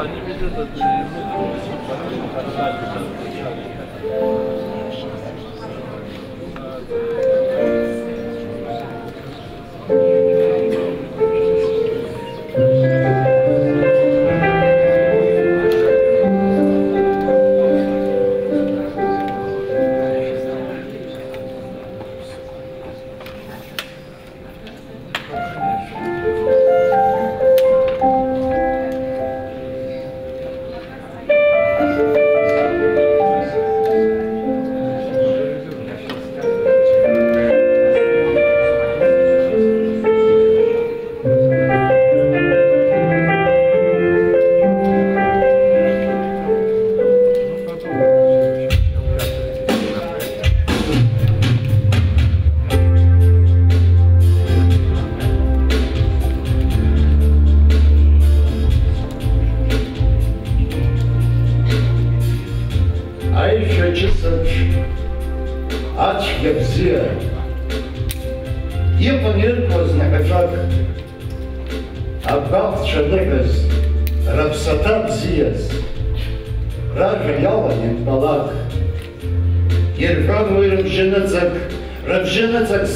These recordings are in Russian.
они видят это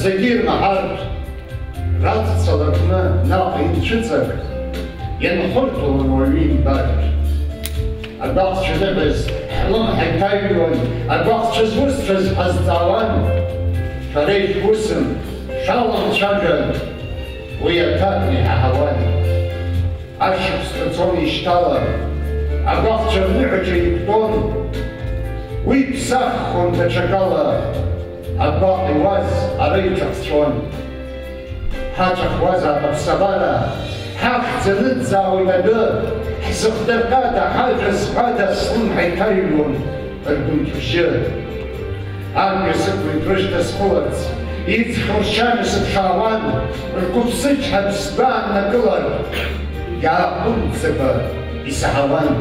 Загир нахар рад салатна на инчицак янхорту норвин бар адас чедебес лам хайтайвон адас чезвурстрез аздаван шарей курсен шалам чаган уятатни хаван ашып стацони штала адас чернихачи иктон уипсах хон тачакала Аббaq was araychaqchon hachaqwaza absabara haqzanit zawilada hisqdarqada hajasqada slun haytaylun albuntkishir argesib vitrishta sqolat iz khurshams shawan alqubsich habsban naqlar yaqun saba isahawan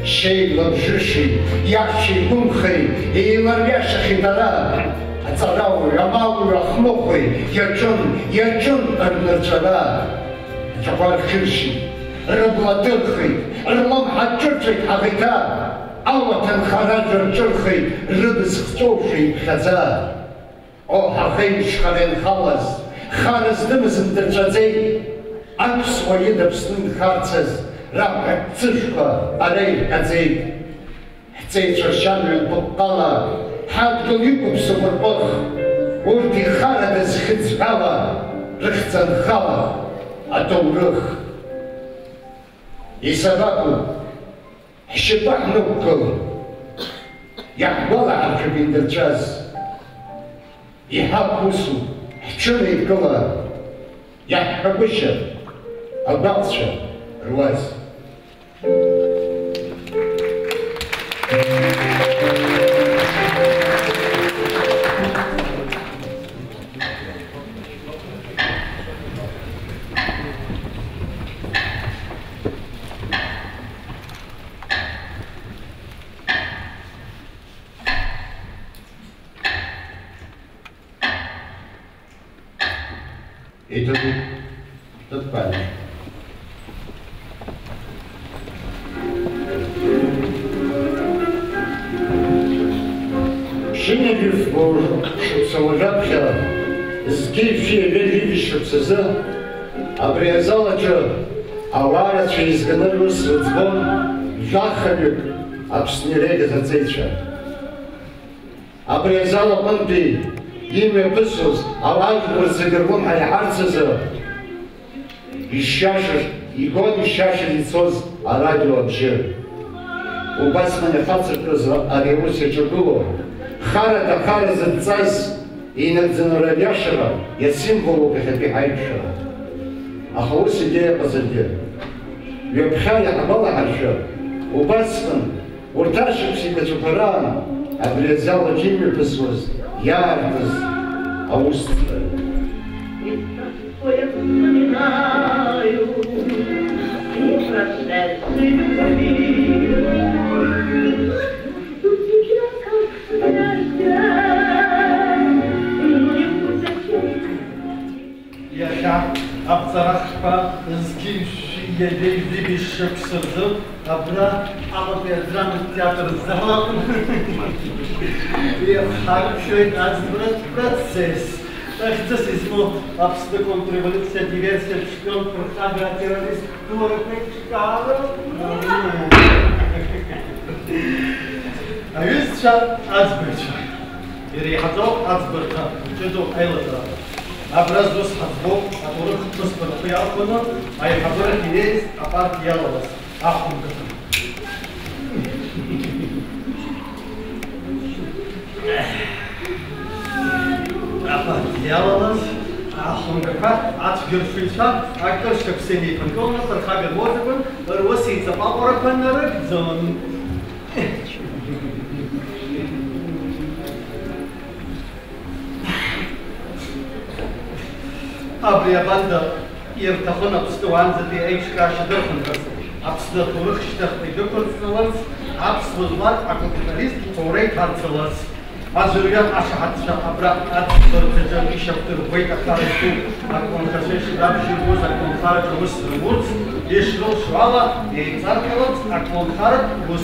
شيء لبجشي يحشي دمخي يلرياش خدرا أتصداو يماو يخمقي يجن أرنرجلا جبار خرشي ربلا دلخي رمم حجرتك حغيتا أوة خراج رجلخي ربس خطوشي خزا أو حقين شخرين خلص خارز دمز اندرجازي أكس ويدب سنين خارتز رابع تشقى عليه كذيب حتى شرشان البقالة حد قليبه بسبب البخ ولدي خالد زخت غلا رخت الخلا أدو رخ يسبقوا حشبح نبكل يحبال عركبين درجاز يحبوسو حشري قلا يحبشر أباطشر رواز Itu tepat. Шинегев шутсовожапся, сгившие велики шутсеза, обрезала че, авара через гныру свыцбон, жахалюк, обснереги зацейча. Обрезала манты, имя пысус, аважбур загербон хайхарцеза, ищашешь, игон ищашешь лицоз, а радио вообще. У басмане хацеркыз аревусе чугуло, хара да хара зацаз и надзанорадяшера, я символу кахапи хайшера. А хаус идея позади. Вепхая хабала харша, у басман, урташек психотупаран, обрезала джимми пысвоз, ярдыз, аустра. Yaşa, apsarakpa, ızgin şi, Еле бишеп сырдым, абра драма театр зал. И хороший процесс. Das ist nur absolute Kontrrevolution, diverse Spion, Propaganda, Terrorist, Skala. A już trzeba odbyć. Jeżeli chodzą odbyć, czy to elita. Образ dos хазбо, который распоряжал коно, а я который есть, а пар диалогос. Ахунга. А пар диалогос, ахунга, атгерфица, а кто чтоб семи конкретно, пархабер мозгун, росица папора паннеры, зон. Абрия банда иртахун абстуан за ди эйч каша дырхунас. Абсда турых штахты доконсулас, абсвузлар акапиталист торей карцелас. Азурян ашахатша абра адсуртежан ишаптыр вейка харысту, акон кашеш дабши буз, акон харат бус рмурц, ешрол швала, и царкалац, акон харат бус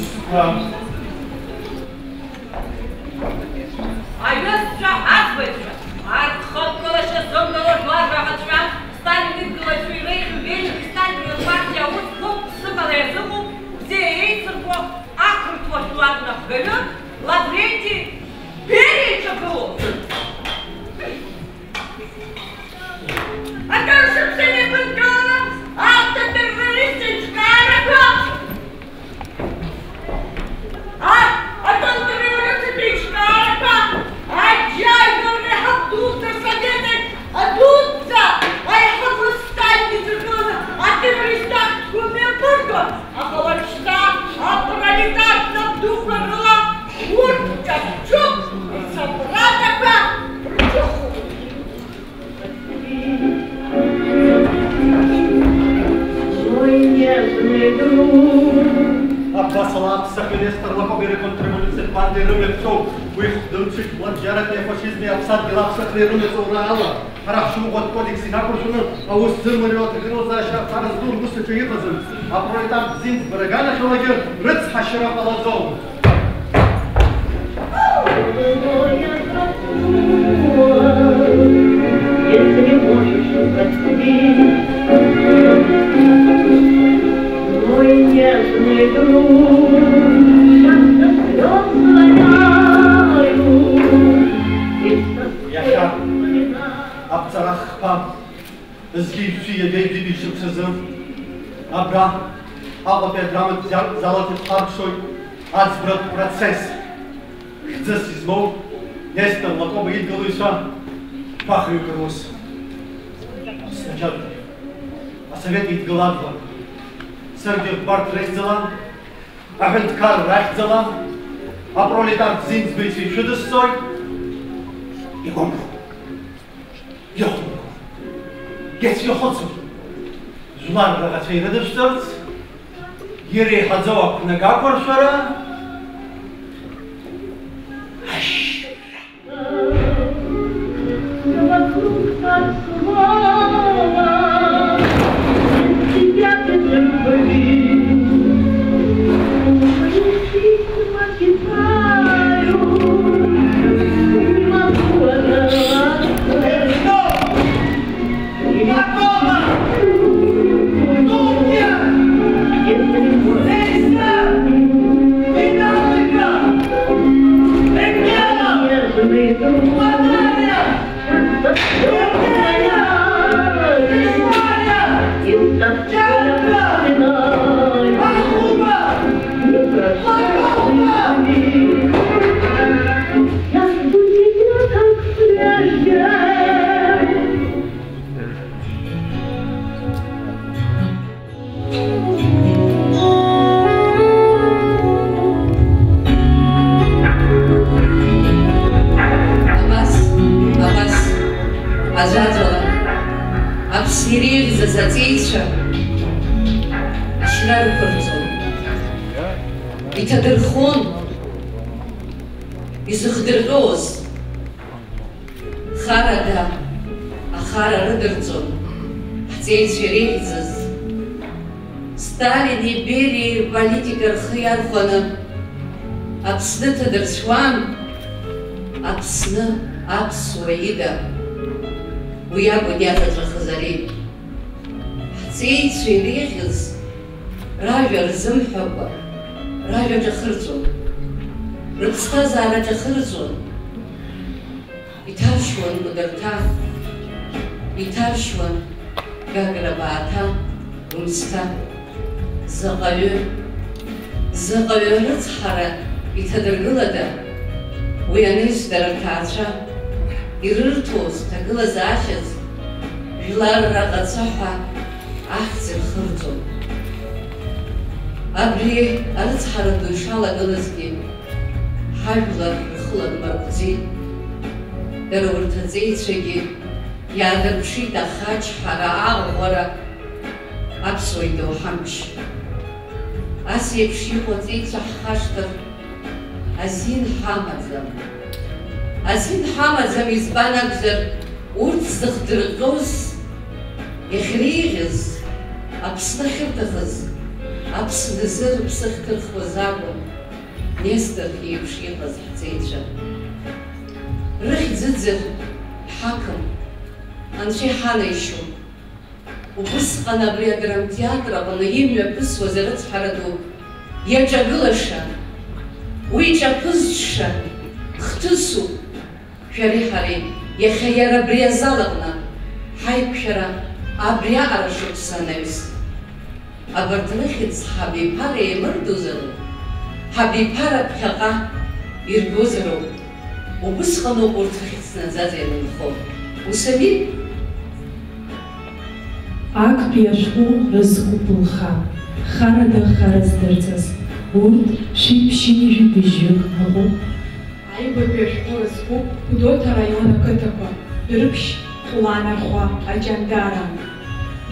Айвесша азбетша. Архот колоша зомнало дварвагачва, стали выгулать уйрейху вещи, стали партия уступ, сымалезуму, где эйцербо, акрутво шлатна вперед, ладренти, переча было. А кажется, все не пускала, автотеррористическая работа. А контрреволюционная работа. Отчаянно хатута советы, адутся, а я хочу стать незаконно, а ты пристав к Кумербургу, а холодста, а пролетать над духом была куртка, чук, и собрата причуху. Мой нежный друг. Аббасалап сахилестер лапобере контрреволюция пандеры мепцов, выходом чуть владжарате фашизме абсад делап сахлеру мезурала, хорошо год кодекси накушуну, а устырмырет грозаша фараздур густы чуирразым, а пролетар зинт барагана шалагер рыц хашира палазов. Если можешь простить, мой нежный друг, часто слез роняю. Яша, абцарах пам, сгибшие вейди бишем сызым, абра, опять драмат золотит аршой, азбрат процесс. Хцес измов, нестал лакоба идгалыша, пахрю крус. Сначала, а совет идгаладва. Сергей Барт рехтзала, Ахенткар рехтзала, а пролетар Зинцбейци шудесцой и гомбу. Йоху. Гец йохоцу. Жулар рагачей редевштерц, Ере хадзоак нагакваршара, Аш. Вокруг так слава, тебя для любви. Мою жизнь покидаю, не могу оторваться. Затейша, Ашрар Курцон, и Тадырхон, и Сахдыргоз, Харада, Ахара Рыдырцон, Хтейш Рейцаз, Сталини, Берии, политика рхиархона, Аԥсны ҭадырцәуан, Аԥсны аԥсуа ида, уи акәын иаҭаҵәахыз ари. Ҳҵеицәа иреиӷьыз ражәа рзымҳәакәа, ражәа ҿахырҵәон, рыԥсҭазаара ҿахырҵәон, иҭаршьуан Кәыдырҭа, иҭаршьуан Гагра Бааҭа, Гәымсҭа, заҟаҩы рыцҳара иҭадыргылада, уи анеисдара рҭаацәа ирырҭоз ҭагылазаашьаз жәлар раҟацаҳәа ахьӡ ирхырҵон. Абри арыцҳара ду ишалагылазгьы ҳажәлар рхыла нмарҟәӡеит. Дара урҭ аҵеицәагьы иаадырԥшит ахаҷҳара, аӷәӷәара, аԥсуа идоуҳамч. Ас еиԥш иҟоу аҵеицәа ҳхашҭыр азин ҳамаӡам. Азин ҳамаӡам, избан акәзар, урҭ зыхдырҟьоз, иахьреиӷьыз, Аԥсны ахьырҭахыз, Аԥсназы рыԥсы ахьҭырхуаз акәын Нестор еиԥш иҟаз ҳҵеицәа. Рыхьӡыӡыр ҳақым, анцәа иҳанаишьон. Убысҟан абри адрамтеатр аҟны имҩаԥысуаз арыцҳара ду иаҿагылаша, уи ҿаԥызҽша, хҭысуп шәареи ҳареи, иахьа иара абри азал аҟны ҳаиқәшәара абри аҟара шықәса анаҩс. Абарҭ рыхьӡ ҳабиԥара еимырдозароуп, ҳабиԥара ԥхьаҟа иргозароуп. Убысҟаноуп урҭ рыхьӡ-наӡаӡа ианынхо. Усамит? Актәи ашәҟәы рызқәыԥылха, харада хара здырҵаз, урҭ шәиԥшьынижәи-быжьҩык ыҟоуп. Аибатәи ашәҟәы рызкуп Гәдоуҭа раион ақыҭақәа, Дәрыԥшь, Хәланархәа, Аҷандара.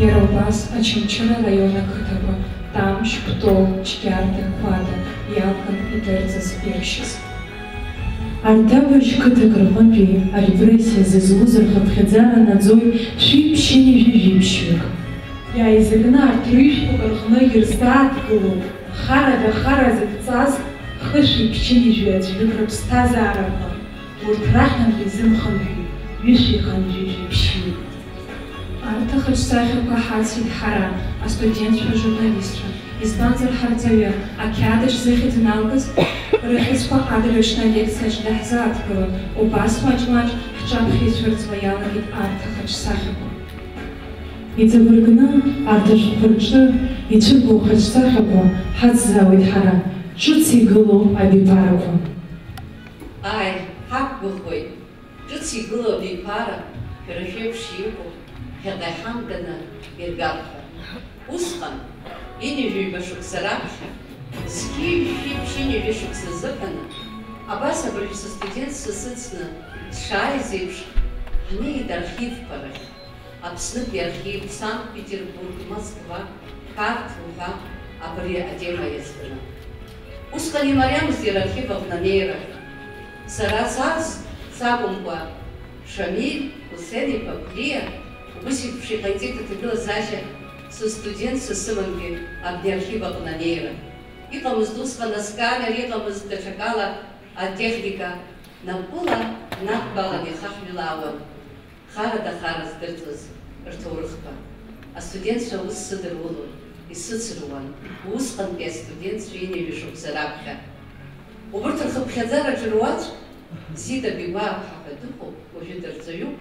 Иара убас Очамчыра раион ақыҭақәа, Тамшь, Птол, Ҷгьарда, Қәада иакәын идырҵаз иршьыз. Арҭ абыржә қыҭак рҟынтәи арепрессиа зызуз рхыԥхьаӡара наӡоит шәиԥшьынижәи-жәиԥшьҩык. Иааизакны арҭ рыжәқәак рҟны ирзааҭгылоуп харада хара зыдҵаз хышәиԥшьынижәи аӡәҩык рыԥсҭазаараҟны, урҭ рахьынтә изымхынҳәит ҩышәихынжәи-жәиԥшьҩык. Арҭ ахаҿсахьақәа ҳацит ҳара, астудентцәа, ажурналистцәа, избанзар ҳарҵаҩы, ақьаадаҿ зыхьӡ налгаз, рыхьӡқәа адырҩаҽны алекциаҿ даҳзааҭгылан, убас маҷ-маҷ ҳҿаԥхьа ицәырҵуа иалагеит арҭ ахаҿсахьақәа. Иҵабыргны арҭ ашәҟәқәа рҿы ицәыргоу хаҿсахьақәа ҳацзаауеит ҳара, ҿыц игылоу абиԥарақәа. Аи, ҳақәгәыӷуеит, ҿыц игылоу абиԥара, шәара шәеиԥш иҟоу, ԥхьаҟа иҳамганы иргап ҳәа. Усҟан, инижәыҩба шықәса раԥхьа, зқьи шәиԥшьынижәи шықәса зыҟаны, абас абыржә састудентцәа сыцны дшааиз еиԥш, ҳнеит архивқәа рахь. Аԥснытәи архив, Санкт-Петербург, Москва, Қарҭ уҳәа абри атема иазкны. Усҟан имариамызт иара архив аҟны анеира. Сара сакәымкәа, Шамиль Ҳусен-иԥа Ԥлиа, убыс еиԥш иҟаиҵеит аҭагылазаашьа сыстудентцәа сымангьы абни архив аҟны анеира. Иҟамызт усҟан асканер, иҟамызт даҽакала атехника, напыла надтәалан ихаҳҩлаауан. Харада хара здырҵаз рҭоурыхқәа. Астудентцәа ус сыдырулон, исыцруан, усҟантәи астудентцәа инижәи шықәса раԥхьа. Убырҭ рхыԥхьаӡараҿы руаӡә, Зита Бигәааԥҳа ҳәа дыҟоуп, уажәы дырҵаҩуп.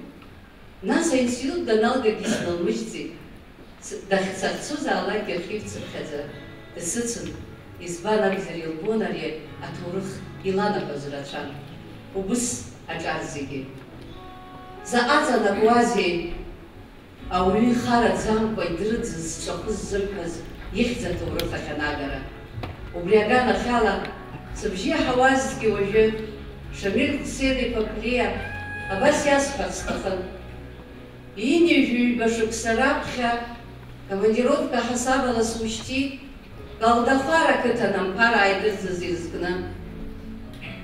Нас аинститут даналгагьы сналмыжьӡеит. Сахьцозаалакгьы архив цыԥхьаӡа дысыцын, избан акәзар илбон ари аҭоурых иланаҳәоз рацәан. Убыс аҿар зегьы. Заҟа ҵанакуазеи ауаҩы ихараӡамкәа идрыӡыз, зҿахәыз зырҳәаз ихьӡ аҭоурых ахьанагара. Убри аганахь ала сыбжьы иаҳауазгьы уажәы Шамиль Ҳусен-иԥа Ԥлиа абас иасҳәарц сҭахын. Инижәыҩба шықәса раԥхьа командировка ҳасабала сушьҭит, Галдахәара ақыҭан амԥара ааидырӡыз изкны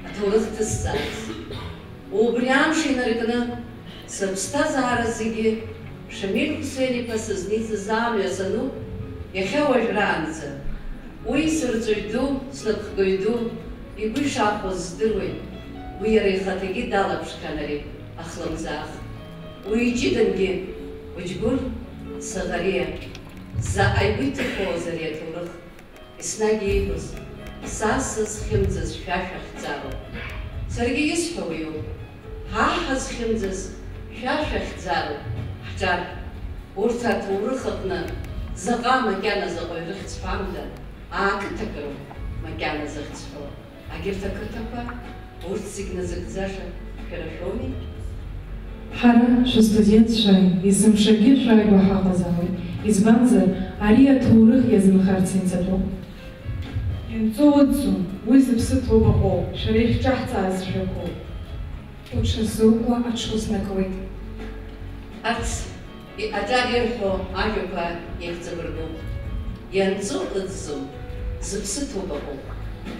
аҭоурых ҭысҵаарц. Убри амш инаркны сыԥсҭазаара зегьы Шамиль Ҳусен-иԥа сызниҵаз амҩа сануп, иахьа уажәраанӡа. Уи сырҵаҩ ду, снапхгаҩ ду, игәы ишаахәоз здыруеит. Уи иара ихаҭагьы далаԥшхьан ари ахлымӡаах. Уи иҷыдангьы, Уџьгәыр, Саӷариа, заҟа игәы иҭыхоз ари аҭоурых. Еснагь ииҳәоз, са сызхьымӡаз шәа шәахьӡароуп. Саргьы исҳәо уиоуп, ҳа ҳазхьымӡаз шәа шәахьӡароуп. Ҳҿар, урҭ аҭоурых аҟны заҟа макьана заҟаҩ рыхьӡ-ԥамда, аақыҭакроуп макьана зыхьӡ-ҳәо. Агьырҭ ақыҭақәа, урҭ зегь назыгӡаша шәара шәоуми? Ҳара шәыстудентцәа изымшагьы шәааигәа ҳаҟазаауеит, избанзар ари аҭоурых иазынхарц ианҵатәоуп. Ианҵо ыӡӡом, уи зыԥсы ҭоуп аҟоуп, шәара ишәҿаҳҵааз жәақәоуп. Уҽазукуа аҽузнакуеит. Арҭ аҿар ирҳәо ажәақәа иахьӡабыргуп. Ианҵо ыӡӡом, зыԥсы ҭоуп аҟоуп.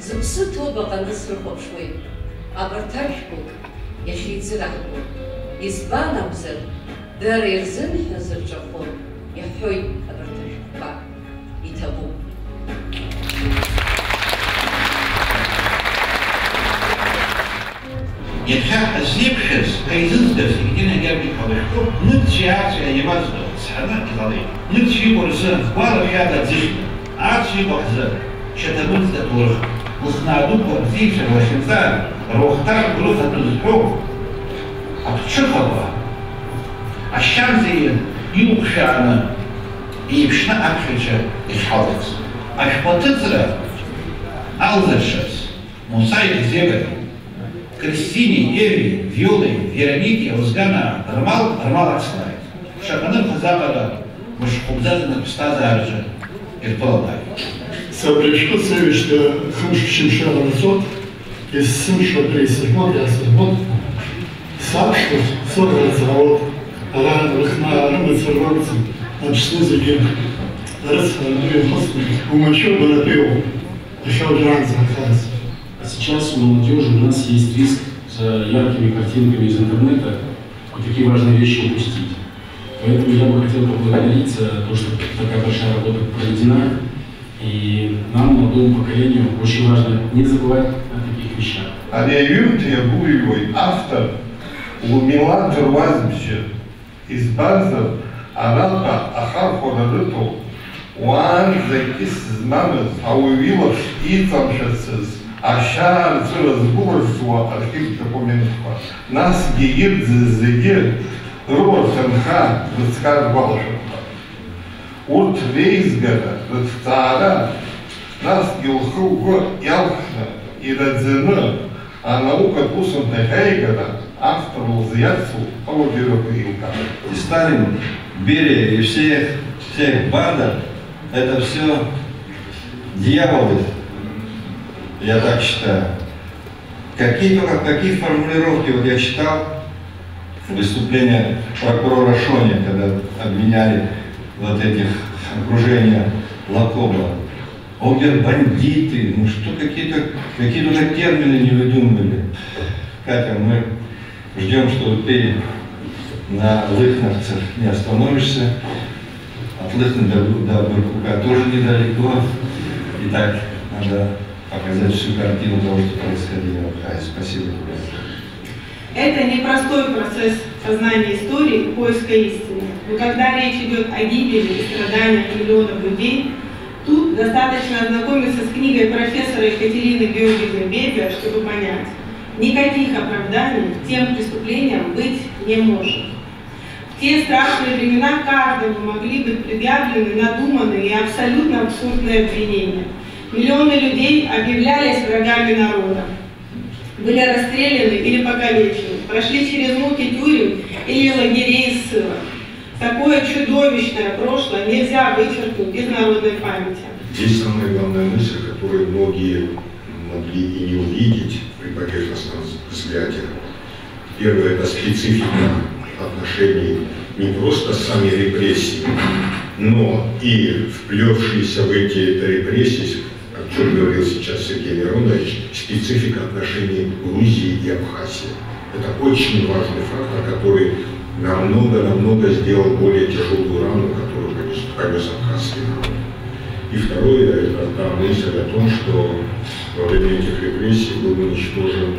Зыԥсы ҭоуп аҟаны срыхәаԥшуеит. Абарҭ ажәқәак иахьеицыраҳкуа. Избан акәзар, дара ирзымҳәаз рҿахәы, иаҳәоит абарҭ ажәқәа, иҭабуп. Иахьа азеиԥшыз ҳаизызгаз егьынагьы ҳалашәкуп, ныцәи ацәи аимаздо цҳаны иҟалеит. Ныцәи иҟоу рзы гәалашәада аӡыхьны, ацәи иҟоу ҳзы шьаҭагәыӡ аҭоурых. Лыхнаа дуқәа рзеиԥшыр лахьынҵа, руахҭак рыхатәы зҳәоу аԥҽыхақәа, ашьанҵа иуҟәшәааны еиԥшны аԥхьаҩцәа иахьҳалаз. Ашәҟәаҭыҵра алзыршаз Муса Ехзебари, Кристине, Еве, Виоле, Веронике, Озгана, Армал Акслай. Шаҟаныԥ азаҟара мышхәыбзазаны ԥсҭазаараҿы ирԥылалааит. Сопришкуцевичта хымшшимша разот, из сымша присягнут, я согнут, сапшут, сорвал завод, ран рыхна рымыцерварцем, обчсли загин, расхарнуем хостный, умочу барапеу, еще ран захаз. Сейчас у молодежи у нас есть риск с яркими картинками из интернета и такие важные вещи упустить. Поэтому я бы хотел поблагодарить за то, что такая большая работа проведена. И нам, молодому поколению, очень важно не забывать о таких вещах. Алиевимтия Гуевой автор Лумилан Турвазмщи из База Аратка Ахарфорарыту Уан Закис Змамыз Ауевилов Ицамшасыз Ашар Зыразбурсуа архив документов нас геирдзезеге Рорханха Вискар Балашевка Урт Вейзгара Рыцара нас Гилхуго Ялхна и Радзена, а наука Тусом Тахайгара автор Лузьяцу Аудиопилка. И Сталин, Берия и всех банда — это все дьяволы, я так считаю. Какие формулировки, вот я читал выступление прокурора Шони, когда обвиняли вот этих окружения Лакоба. Он говорит, бандиты, ну что, какие-то термины не выдумывали. Катя, мы ждем, что ты на лыхновцах не остановишься. От Лыхна до Баркука тоже недалеко. И так надо показать всю картину того, что происходило. Спасибо тебе. Это непростой процесс познания истории и поиска истины. Но когда речь идет о гибели и страданиях миллионов людей, тут достаточно ознакомиться с книгой профессора Екатерины Георгиевны Бебер, чтобы понять, никаких оправданий тем преступлениям быть не может. В те страшные времена каждому могли быть предъявлены надуманные и абсолютно абсурдные обвинения. Миллионы людей объявлялись врагами народа, были расстреляны или покалечены, прошли через муки тюрем или лагерей и ссылок. Такое чудовищное прошлое нельзя вычеркнуть из народной памяти. Здесь самая главная мысль, которую многие могли и не увидеть при поверхностном взгляде. Первое – это специфика отношений не просто сами репрессии, но и вплетшиеся в эти репрессии, о чем говорил сейчас Сергей Миронович, специфика отношений Грузии и Абхазии. Это очень важный фактор, который намного сделал более тяжелую рану, которую понес абхазский народ. И второе, это та мысль о том, что во время этих репрессий был уничтожен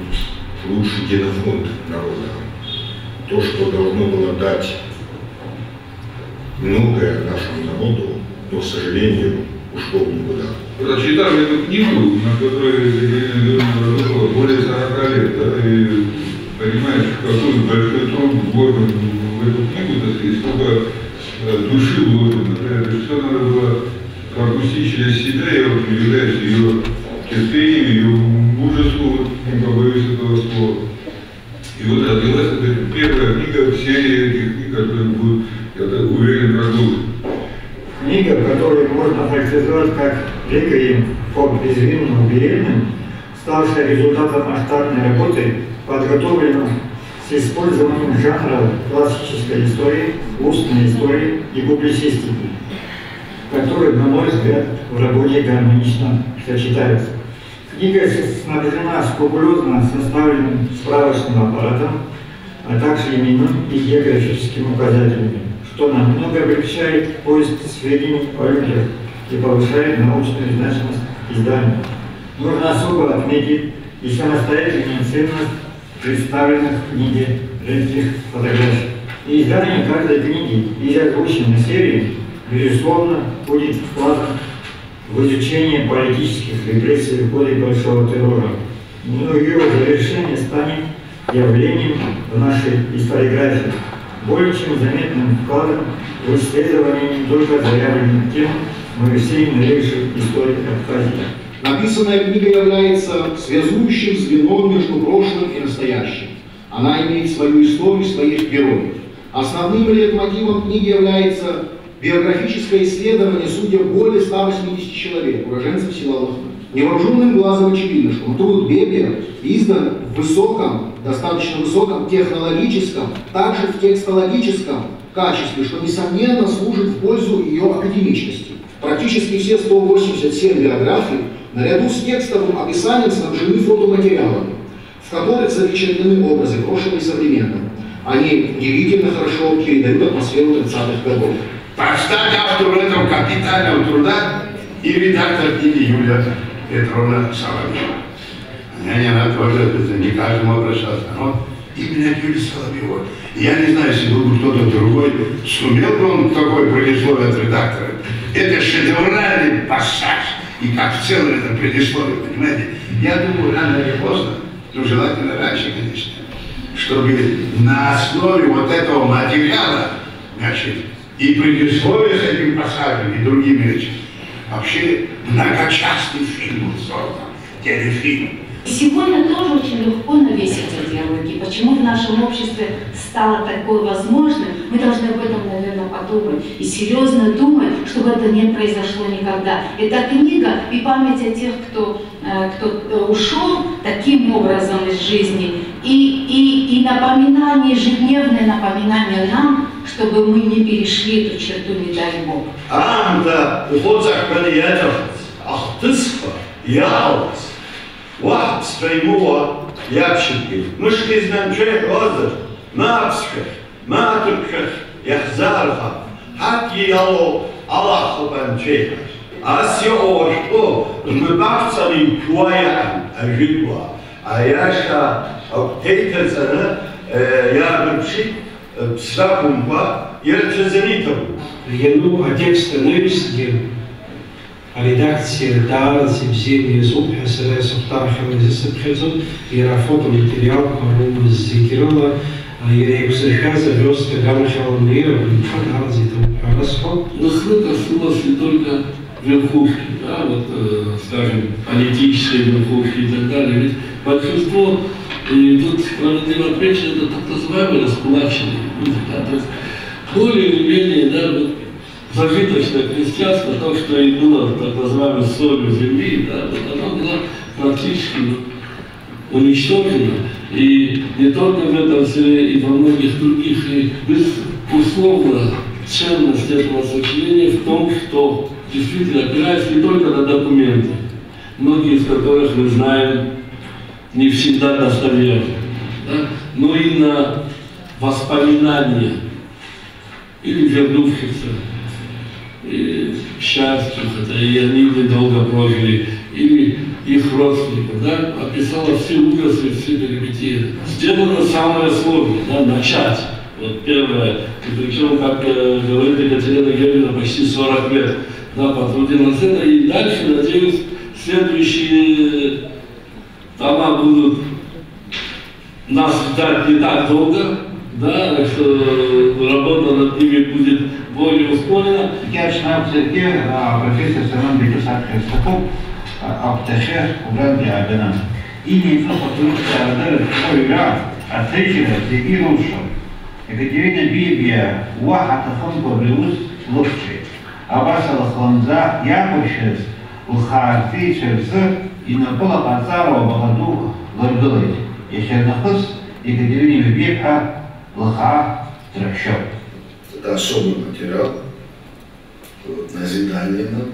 лучший генофонд народа. То, что должно было дать многое нашему народу, но, к сожалению, ушло в никуда. Прочитав эту книгу, на которой более 40 лет, да, и понимаешь, какой большой труд вложен в эту книгу, так сказать, сколько души вложено. Это все надо было пропустить через себя, я вот удивляюсь ее терпению, ее мужеству, вот, не побоюсь этого слова. И вот родилась эта первая книга в серии этих книг, которые будут, я так уверен, продолжить. Книга, которую можно характеризовать как реквием по безвинным убиениям, ставшая результатом масштабной работы, подготовлена с использованием жанров классической истории, устной истории и публицистики, которые, на мой взгляд, в работе гармонично сочетаются. Книга снабжена скрупулезно составленным справочным аппаратом, а также именным и географическими указателями, что намного облегчает поиск сведений о людях и повышает научную значимость издания. Нужно особо отметить и самостоятельную ценность представленных в книге редких фотографий. И издание каждой книги из озвученной серии, безусловно, будет вкладом в изучение политических репрессий в ходе Большого террора. Но ее завершение станет явлением в нашей историографии, более чем заметным вкладом в исследование не только заявленных тем, но и всей новейшей истории Абхазии. Написанная книга является связующим звеном между прошлым и настоящим. Она имеет свою историю, своих героев. Основным лейтмотивом книги является биографическое исследование судья более 180 человек, уроженцев села Лохны. Невооруженным глазом очевидно, что труд Бебия издан в высоком, достаточно высоком технологическом, также в текстологическом качестве, что, несомненно, служит в пользу ее академичности. Практически все 187 биографий наряду с текстовым описанием снабжены фотоматериалами, в которых запечатлены образы прошлого и современного. Они удивительно хорошо передают атмосферу 30-х годов. Поставь автору этого капитального труда и редактор книги Юлия Петровна Соловьева. Она тоже, это не каждому обращался, но именно Юлия Соловьева. Я не знаю, если был бы кто-то другой, сумел бы он такое предисловие от редактора. Это шедевральный пассаж. И как в целом это предисловие, понимаете? Я думаю, рано или поздно, ну желательно раньше, конечно, чтобы на основе вот этого материала, значит, и предисловие с этим пассажем, и другими речами, вообще многочастный фильм был создан, телефильм. Сегодня тоже очень легко навесить идеологии. Почему в нашем обществе стало такое возможным? Мы должны об этом, наверное, подумать. И серьезно думать, чтобы это не произошло никогда. Эта книга и память о тех, кто ушел таким образом из жизни, и напоминание, ежедневное напоминание нам, чтобы мы не перешли эту черту, не дай Бог. واحد سفيموه يابشكي مش كيزنان شيخ غازر ما أبسكه ما تبكه يحزارها حكي يالو الله خبان شيخ أسيو وشكو المبعثني كوايا أجيبوا عياشا أبتيت سنة يا بمشي بسراكم با يرتزنيتهم Яну текста навести, а редакция дала земземье зуб, хасарайса втархала зисапхезу, и рафото материал, по-моему, зикировала, и рейксерхаза вёска гамахала мира, дала зитому расход. Но ссылка коснулась не только верхушки, да, вот, скажем, политической верхушки и так далее. Ведь большинство, и тут справедливо отмечено, это так называемые раскулаченные люди, да, то есть более или менее, да, вот, зажиточное крестьянство, то, что и было так называемой солью земли, да, вот оно было практически уничтожено. И не только в этом селе, и во многих других, и безусловно, ценность этого сочинения в том, что действительно опирается не только на документы, многие из которых мы знаем не всегда достоверно, да, но и на воспоминания или вернувшихся и к счастью, хотя и они недолго прожили, или их родственников, да, описала все ужасы, все перипетии. Сделано самое сложное, да, начать. Вот первое, и причем, как говорит Екатерина Георгиевна, почти 40 лет, да, потрудилась это, и дальше, надеюсь, следующие тома будут нас ждать не так долго, да, что работа над ними будет более ускорена. Я начинаю в церкви, профессор Семен Бекесак Христаков, Аптеше, Уганди Агана. И не инфраструктура, Ойра, Ацечера, и Руша. Екатерина Библия, Уахата Хонко Блюз, Лучший. Абасала Хонза, Якушес, Ухарфи, Черсы, и Напола Пацарова, Багаду, Лордулыть. Ещернахус, Екатерине Бибека, Лоха, Трещок. Это особый материал, назидание нам,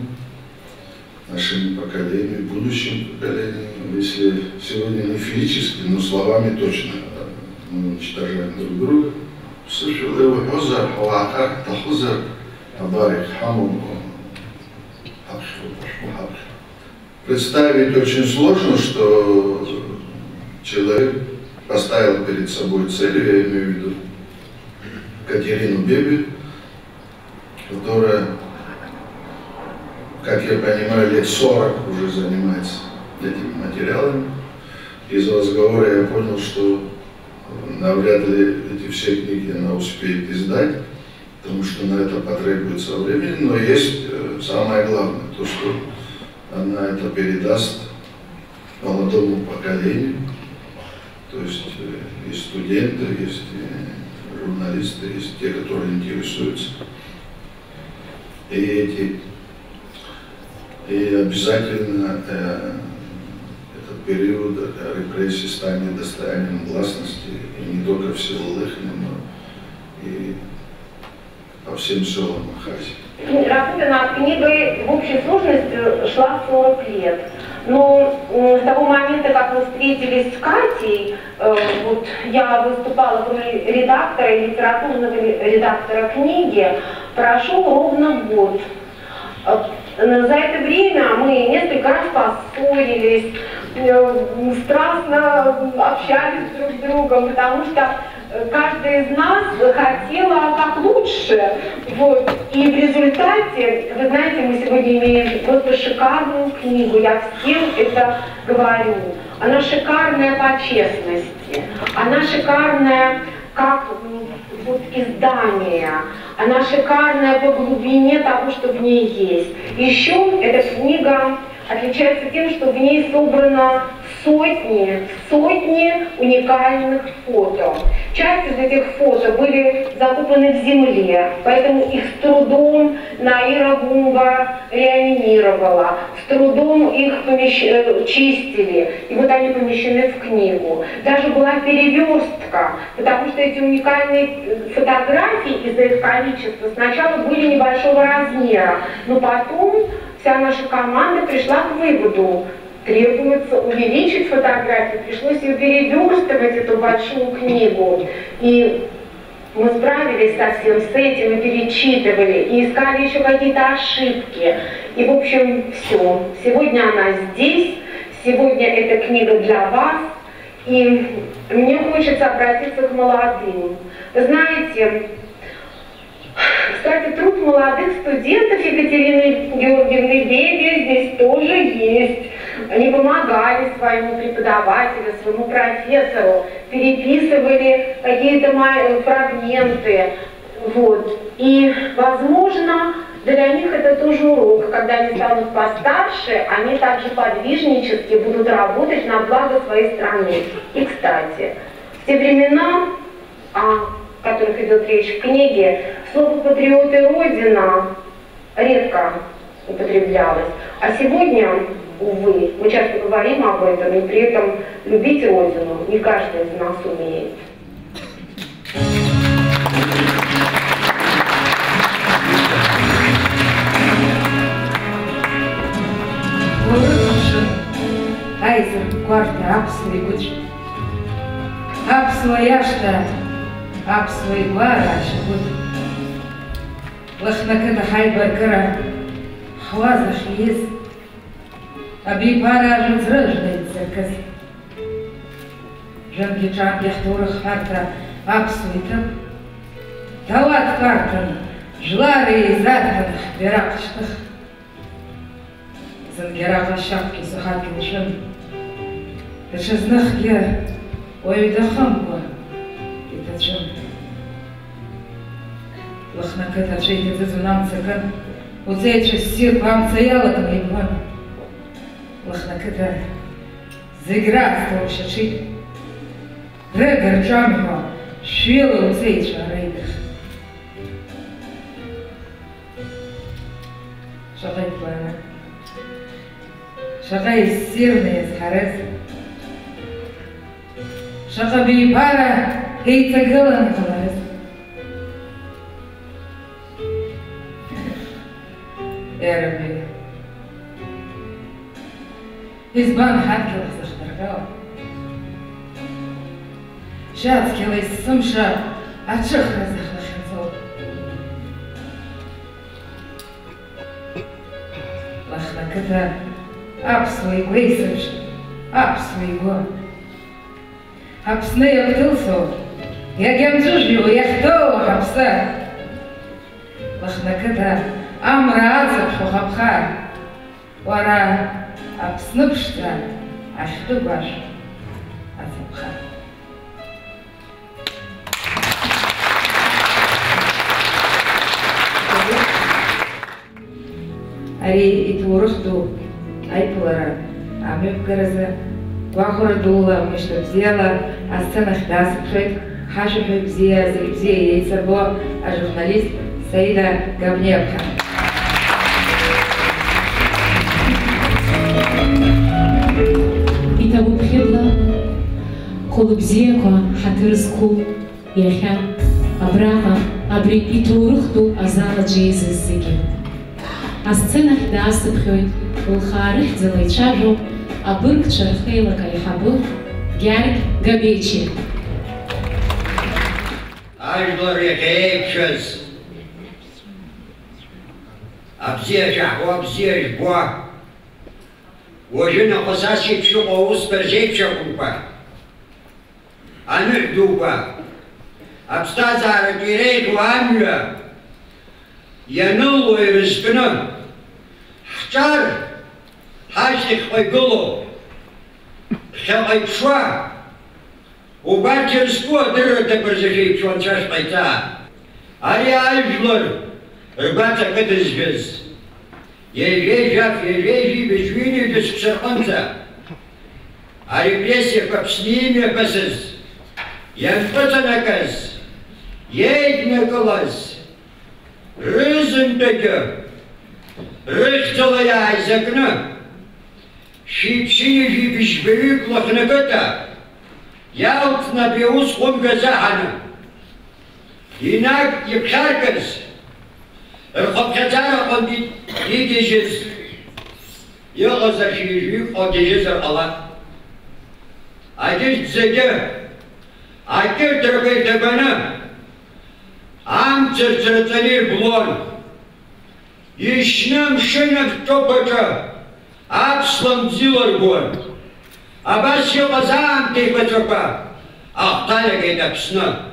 нашему поколению, будущим поколениям. Если сегодня не физически, но словами точно мы уничтожаем друг друга. Представить очень сложно, что человек поставил перед собой цель, я имею в виду Катерину Беби, которая, как я понимаю, лет 40 уже занимается этими материалами. Из разговора я понял, что навряд ли эти все книги она успеет издать, потому что на это потребуется времени, но есть самое главное, то, что она это передаст молодому поколению. То есть есть студенты, есть журналисты, есть те, которые интересуются. И обязательно этот период репрессий станет достоянием гласности, и не только в село Лыхне, но и по всем селам Абхазии. Работа над книгой в общей сложности шла 40 лет. Но с того момента, как мы встретились с Катей, вот я выступала в роли редактора и литературного редактора книги, прошел ровно год. За это время мы несколько раз поссорились, страстно общались друг с другом, потому что каждая из нас хотела как лучше. Вот. И в результате, вы знаете, мы сегодня имеем просто шикарную книгу, я всем это говорю. Она шикарная по честности, она шикарная как вот издание, она шикарная по глубине того, что в ней есть. Еще эта книга отличается тем, что в ней собрано сотни уникальных фото. Часть из этих фото были закопаны в земле, поэтому их с трудом Наира Гумба реанимировала, с трудом их чистили, и вот они помещены в книгу. Даже была переверстка, потому что эти уникальные фотографии из-за их количества сначала были небольшого размера, но потом вся наша команда пришла к выводу, требуется увеличить фотографию, пришлось ее переверстывать, эту большую книгу. И мы справились совсем с этим, и перечитывали, и искали еще какие-то ошибки. И, в общем, все. Сегодня она здесь, сегодня эта книга для вас. И мне хочется обратиться к молодым. Вы знаете, кстати, труд молодых студентов Екатерины Георгиевны Беби здесь тоже есть. Они помогали своему преподавателю, своему профессору, переписывали какие-то фрагменты. Вот. И, возможно, для них это тоже урок. Когда они станут постарше, они также подвижнически будут работать на благо своей страны. И, кстати, в те времена, о которых идет речь в книге, слово «патриот» и «родина» редко употреблялось. А сегодня, увы, мы часто говорим об этом, и при этом любить Родину не каждый из нас умеет. Aizem korte apsviguši, apsvojašta, apsvoju vārāša budu. لخنا كده حيبر كرة حوازة خيز أبي بارا جزرج نيتسركز جنبي جان يحتورخ حارتا أبسويتم توات كارتن جلاري زادها براقشتخ زنجراغ الشاقي سخاكي نشم تشزنخ يا ويدخمكوا يتشم لخنا كده شيء تزونام سكن وزيت السير بام سيالك ميبون لخنا كده زجرات توششي رجر جامعة شيل وزيت شاريدخ شغيت بانا شغي السيرني يزحرز شغي بيبارا هي تقلن خلاص يا ربي هزبان حد كلا سخترقاو شات كلا يسمشا أتشخ رزخ لخنزو لخنا كتا أبسوي ويسمش أبسوي وان أبسني يقتلسو يا جمجوجيو يختو حبسا لخنا كتا أمر عزب وخبخار ورا أبسنبشتا أشتو باش عزب خار أري إتورختو أيبلرا أمي بكرزة وآخر دولا مشتا بزيلا السنة خداس بخيط حاشو حي بزيا زي بزيا يتسربو الجورناليست سيدة غابنيبخا إتابو بخيطلا كل بزيكو حترسكو يخان أبراغا أبري إتورختو أزالا جيزي الزيكي السنة خداس بخيط والخارج زليتشاجو أبرك تشرخيلك يحبو جارك غابيتشي أجبر يكيكشز أبزيج أحوا أبزيج بوا وجنا قصاصي بشوق ووس برزيب شاكوبا أنحدوبا أبستاذ على ديريك واميا ينلو يرزقنا اختار حاجتك ويقولوا خلقي بشوا وبعد الأسبوع درت برزخيك شو نشاش قيتا أري أجلر رباطة قدس بس يجي جاف يجي بجويني بسكسر أنت أري بليسي بابسنين يبسس ينفتنكس يجنكلس رزن بجر رختل يا عزقنا شيبشيني في بشبريك لخنقتا يالتنا بيوس قم قزاحنا هناك يبخاركس الخب خزانة قم يجيجز يغزر شيجيك أو تجزر الله أجيج زجر أكير تربي تبنا عم ترتنير بلون يشنم شنك توبكا أبسلم زيلر بون أباس يغزام تيبتربا أخطالك يدبسنا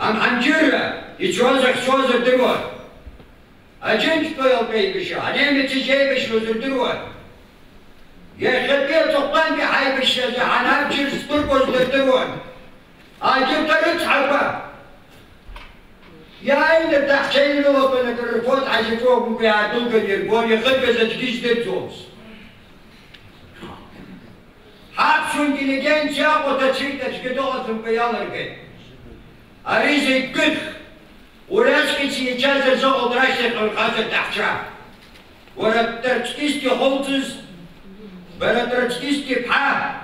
أم حنجرة يتوزق سوزر دروان أجنج طيل بيبشا أنيم تجيبش وزر دروان يخبير تقطان بحيبش حناب جرس برقوز دروان أجيب تريد حبا يا إلا بتحشين لو بنك الرفوت عشتوه بيعدوك اليربون يخبز تكيش دبزوز حابشون جنجين شاقو تشيد تشكدوغتهم بيالرقين أريزي كخ وراسكي سيجازر زوغ دراشتك الخاطر تحشا ورا ترتكيستي خلطز برا ترتكيستي بحا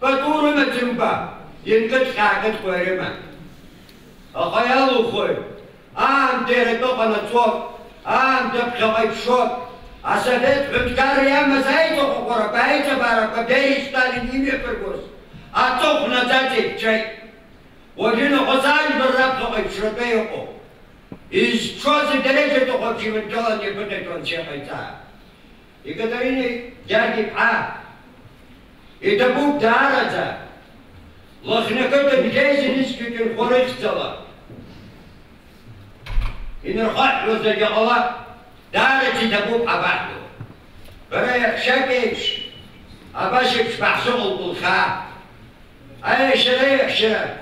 بدور متنبا ينقد خاقد قويرما أخيالو خوي ديري بقنا توق دبخي بشوق أسفت عدكار يا مزايد وقرا بايت بارك بداي ستالين يمي فرقوس أتوق نتاتي شيء وجينا قصاي بالرب بشربيقو Из чозы дережа-то хочем дело не будет он чехайца. Екатерине дяди па. Это был дараза. Лохнаката бжезиниский хорыхцала. И нырхат лозагала. Дарачи табу абахду. Бара шакеш. Абашек шпахсугл булха. Ай шарайхша.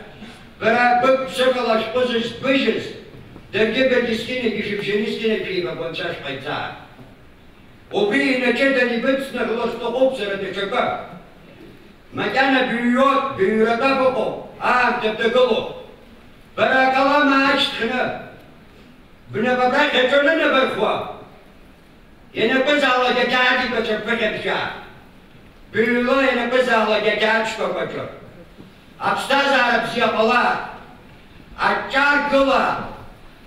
Бара бык соколаш позыш быжес. Да гибель дискины гишевшинискины пива бончаш пайца. Убри накеда не быцна глосто обсера дечака. Макана бьет, бьюрата боко, таптакало. Баракала маачтхна. Бнабабрак хачона набархва. Я написала дядяди бачар пахебша. Бьюло я написала дядячка бачар. Абстаза арабсия пала. Ачаргала.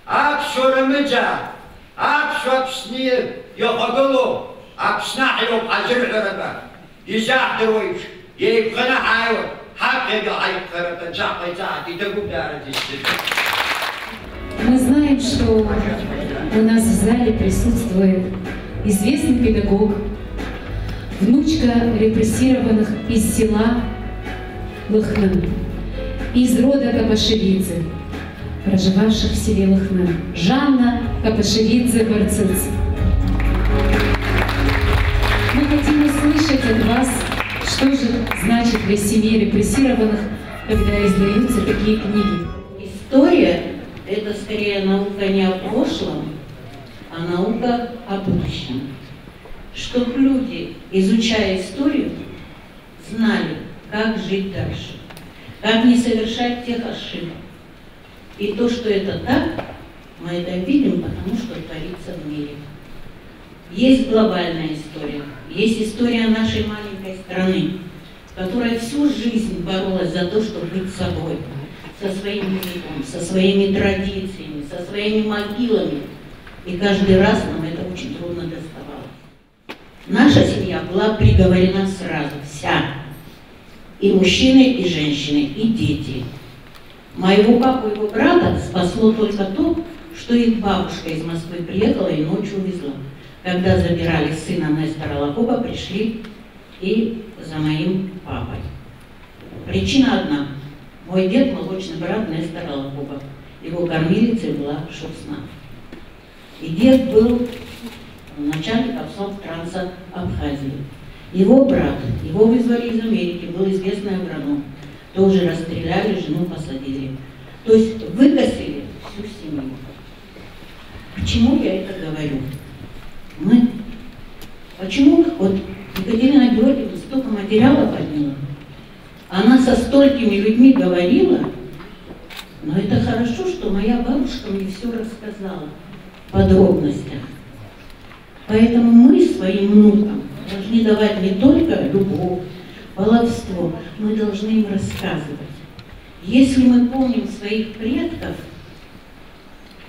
Абшурамыджа. Абшуапсни йохагало. Абснахио азрхараба. Изахдруич. يبقى حاول حقق عيقرة تنشق يساعد يتقوم دارة Мы знаем, что у нас в зале присутствует известный педагог, внучка репрессированных из села Лыхны, из рода Капашевидзе, проживавших в селе Лыхны, Жанна Капашевидзе-Барцыц. Мы хотим услышать от вас, что же значит для семьи репрессированных, когда издаются такие книги? История – это скорее наука не о прошлом, а наука о будущем. Чтобы люди, изучая историю, знали, как жить дальше, как не совершать тех ошибок. И то, что это так, мы это видим, потому что творится в мире. Есть глобальная история, есть история нашей маленькой страны, которая всю жизнь боролась за то, чтобы быть собой, со своим языком, со своими традициями, со своими могилами. И каждый раз нам это очень трудно доставалось. Наша семья была приговорена сразу, вся. И мужчины, и женщины, и дети. Моего папу и его брата спасло только то, что их бабушка из Москвы приехала и ночью увезла. Когда забирали сына Нестора Лакоба, пришли и за моим папой. Причина одна. Мой дед – молочный брат Нестора Лакоба. Его кормилицей была Шусна. И дед был начальник Абсолтранса Абхазии. Его брат, его вызвали из Америки, был известный агроном. Тоже расстреляли, жену посадили. То есть выкосили всю семью. Почему я это говорю? Почему вот Екатерина Георгиевна столько материала подняла? Она со столькими людьми говорила, но это хорошо, что моя бабушка мне все рассказала в подробностях. Поэтому мы своим внукам должны давать не только любовь, баловство, мы должны им рассказывать. Если мы помним своих предков,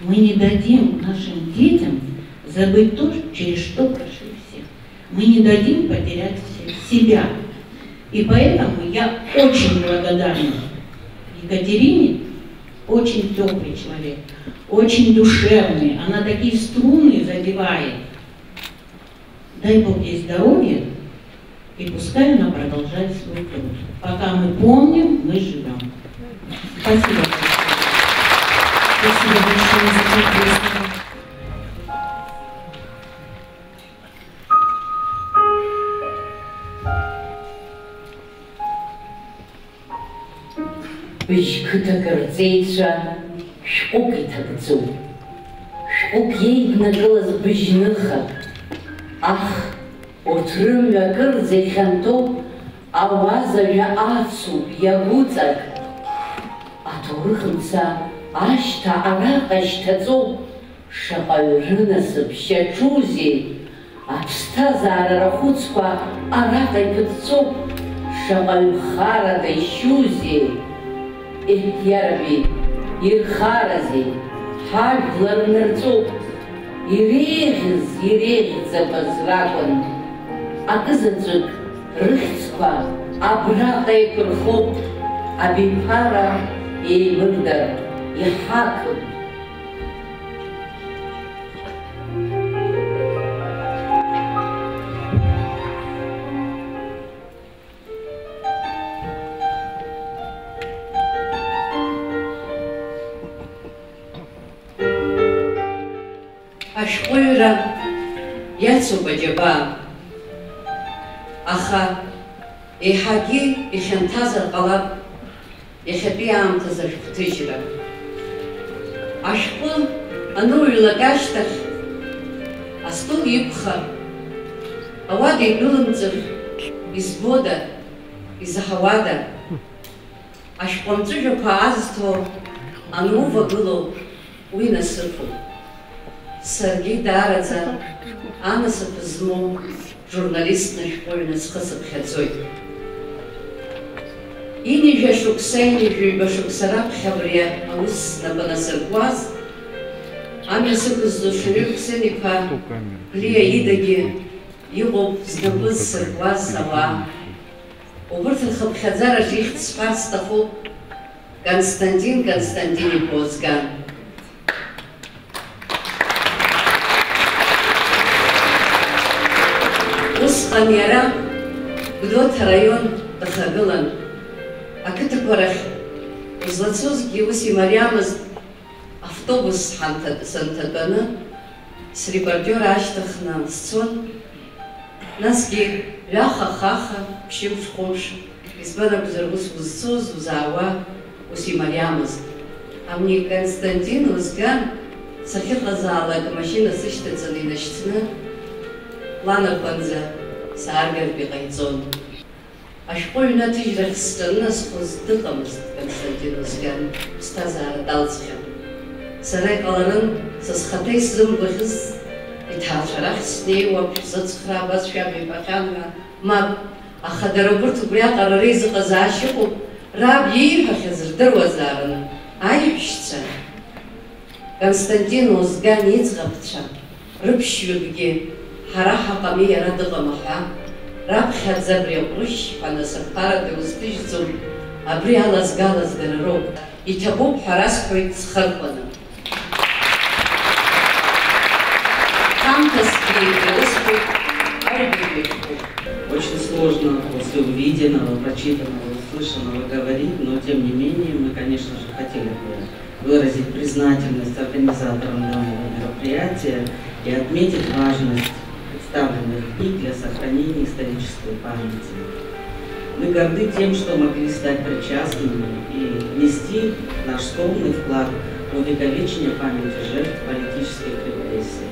мы не дадим нашим детям забыть то, через что прошли все. Мы не дадим потерять себя. И поэтому я очень благодарна Екатерине, очень теплый человек, очень душевный. Она такие струны задевает. Дай Бог ей здоровья, и пускай она продолжает свой труд. Пока мы помним, мы живем. Спасибо. Спасибо большое за теплые слова. Быжьқыҭакырҵеицәа шәҟәык иҭагӡоуп. Шәҟәык еиднакылаз быжьныхак. Ах, урҭ рымҩа кырӡа ихьанҭоуп, ауазажәа ацуп, иагәыҵак. Аҭоурых мца ашьҭа араҟа шьҭаҵоуп, шаҟаҩ рынасыԥ шьаҿузеи, аԥсҭазаара рахәыцқәа араҟа иԥыҵәҵәоуп, шаҟаҩ харада ишьузеи. Иараби, ирхаразеи, ҳажәлар нырҵәоуп, иреиӷьыз ракәын, акызаҵәык рыхьӡқәа абраҟа иқәырхоуп, абиԥара еимырдар иҳақын. иацуп аџьабаа. Аха еиҳагьы ихьанҭазар ҟалап иахьатәи аамҭаз ашәҟәҭыжьра. Ашәҟәы аныҩлак ашьҭахь астол иқәхар, ауада игәылымҵыр, избода, изаҳауада, ашәҟәы амҵәыжәҩақәа аазҭо анувагылоу уи насыԥуп. Саргьы даараӡа анасыԥ змоу журналистны шәҟәыҩны схы сыԥхьаӡоит. Инижә ашықәса, инижә ҩба шықәса раԥхьа абри аус снапы насыркуаз, амҩа сықәызло Шаҩы Хәсен-иԥа Гәлиа идагьы иҟоуп знапы зсыркуаз ауаа. Убырҭ рхыԥхьаӡараҿ ихьӡ сҳәарц сҭахуп Константин Константин-иԥа Озган. Усҟан иара Гәдоуҭа араион дахагылан. Ақыҭақәа рахь узлацозгьы ус имариамызт автобус сынҭатәаны срепортер ашьҭыхны сцон, насгьы ҩаха-хаха, ԥшьымш-хәымш, избан акәзар ус узцоз, узаауа ус имариамызт. Амни Константин Озган сахьыҟазаалак амашьына сышьҭаҵаны инашьҭны ланапанӡа сааргартә иҟаиҵон. Ашәҟәы ҩнаҭыжьрахь сҿанынасхоз дыҟамызт Константин Озган, ԥсҭазаара далҵхьан. Сара иҟаларын са схаҭа исзымгәаӷьыз иҭаацәа рахь снеиуа ԥҳәысыцхраа абасшәа иҳәахьан ҳәа, мап, аха дара убырҭ убриаҟара реизыҟазаашьа ыҟоуп, раб ииҳәахьаз рдыруазаарын аиҳәшьцәа. Константин Озган иӡӷабцәа рыԥшьҩыкгьы ҳара ҳаҟами иара дыҟама ҳәа, раԥхьаӡа абри аҟәрышь ҳәа насырԥарада иузҭыжьӡом, абри алазгалаз дара роуп. Иҭабуп ҳәа расҳәоит схырԥаны. Очень сложно после увиденного, прочитанного, услышанного говорить, но тем не менее мы, конечно же, хотели бы выразить признательность организаторам данного мероприятия и отметить важность представленных книг для сохранения исторической памяти. Мы горды тем, что могли стать причастными и внести наш скромный вклад в увековечение памяти жертв политических репрессий.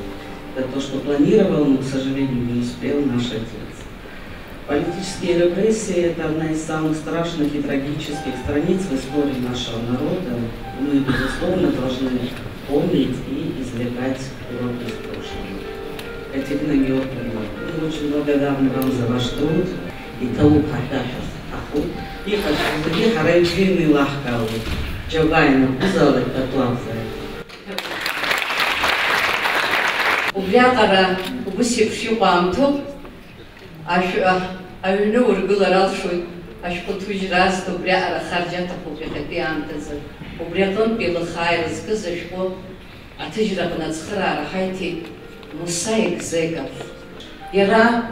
Это то, что планировал, но, к сожалению, не успел наш отец. Политические репрессии – это одна из самых страшных и трагических страниц в истории нашего народа. Мы, безусловно, должны помнить и извлекать уроки из прошлого. Эти книги отданы. Мы очень благодарны вам за ваш труд. И того, когда и как харайджины лахкалы, джабайна узалы катуанцы. Убриаҟара убыс еиԥш иҟоу аамҭоуп, аҩны ургылар алшоит, ашәҟәыҭыжьра азҭо убриаҟара харџьа аҭахуп иахьатәи аамҭазы. Убри аҟынтәи лыхаа ирызкыз ашәҟәы аҭыжьраҟны ацхыраара ҳаиҭеит Муса Егзеков. Иара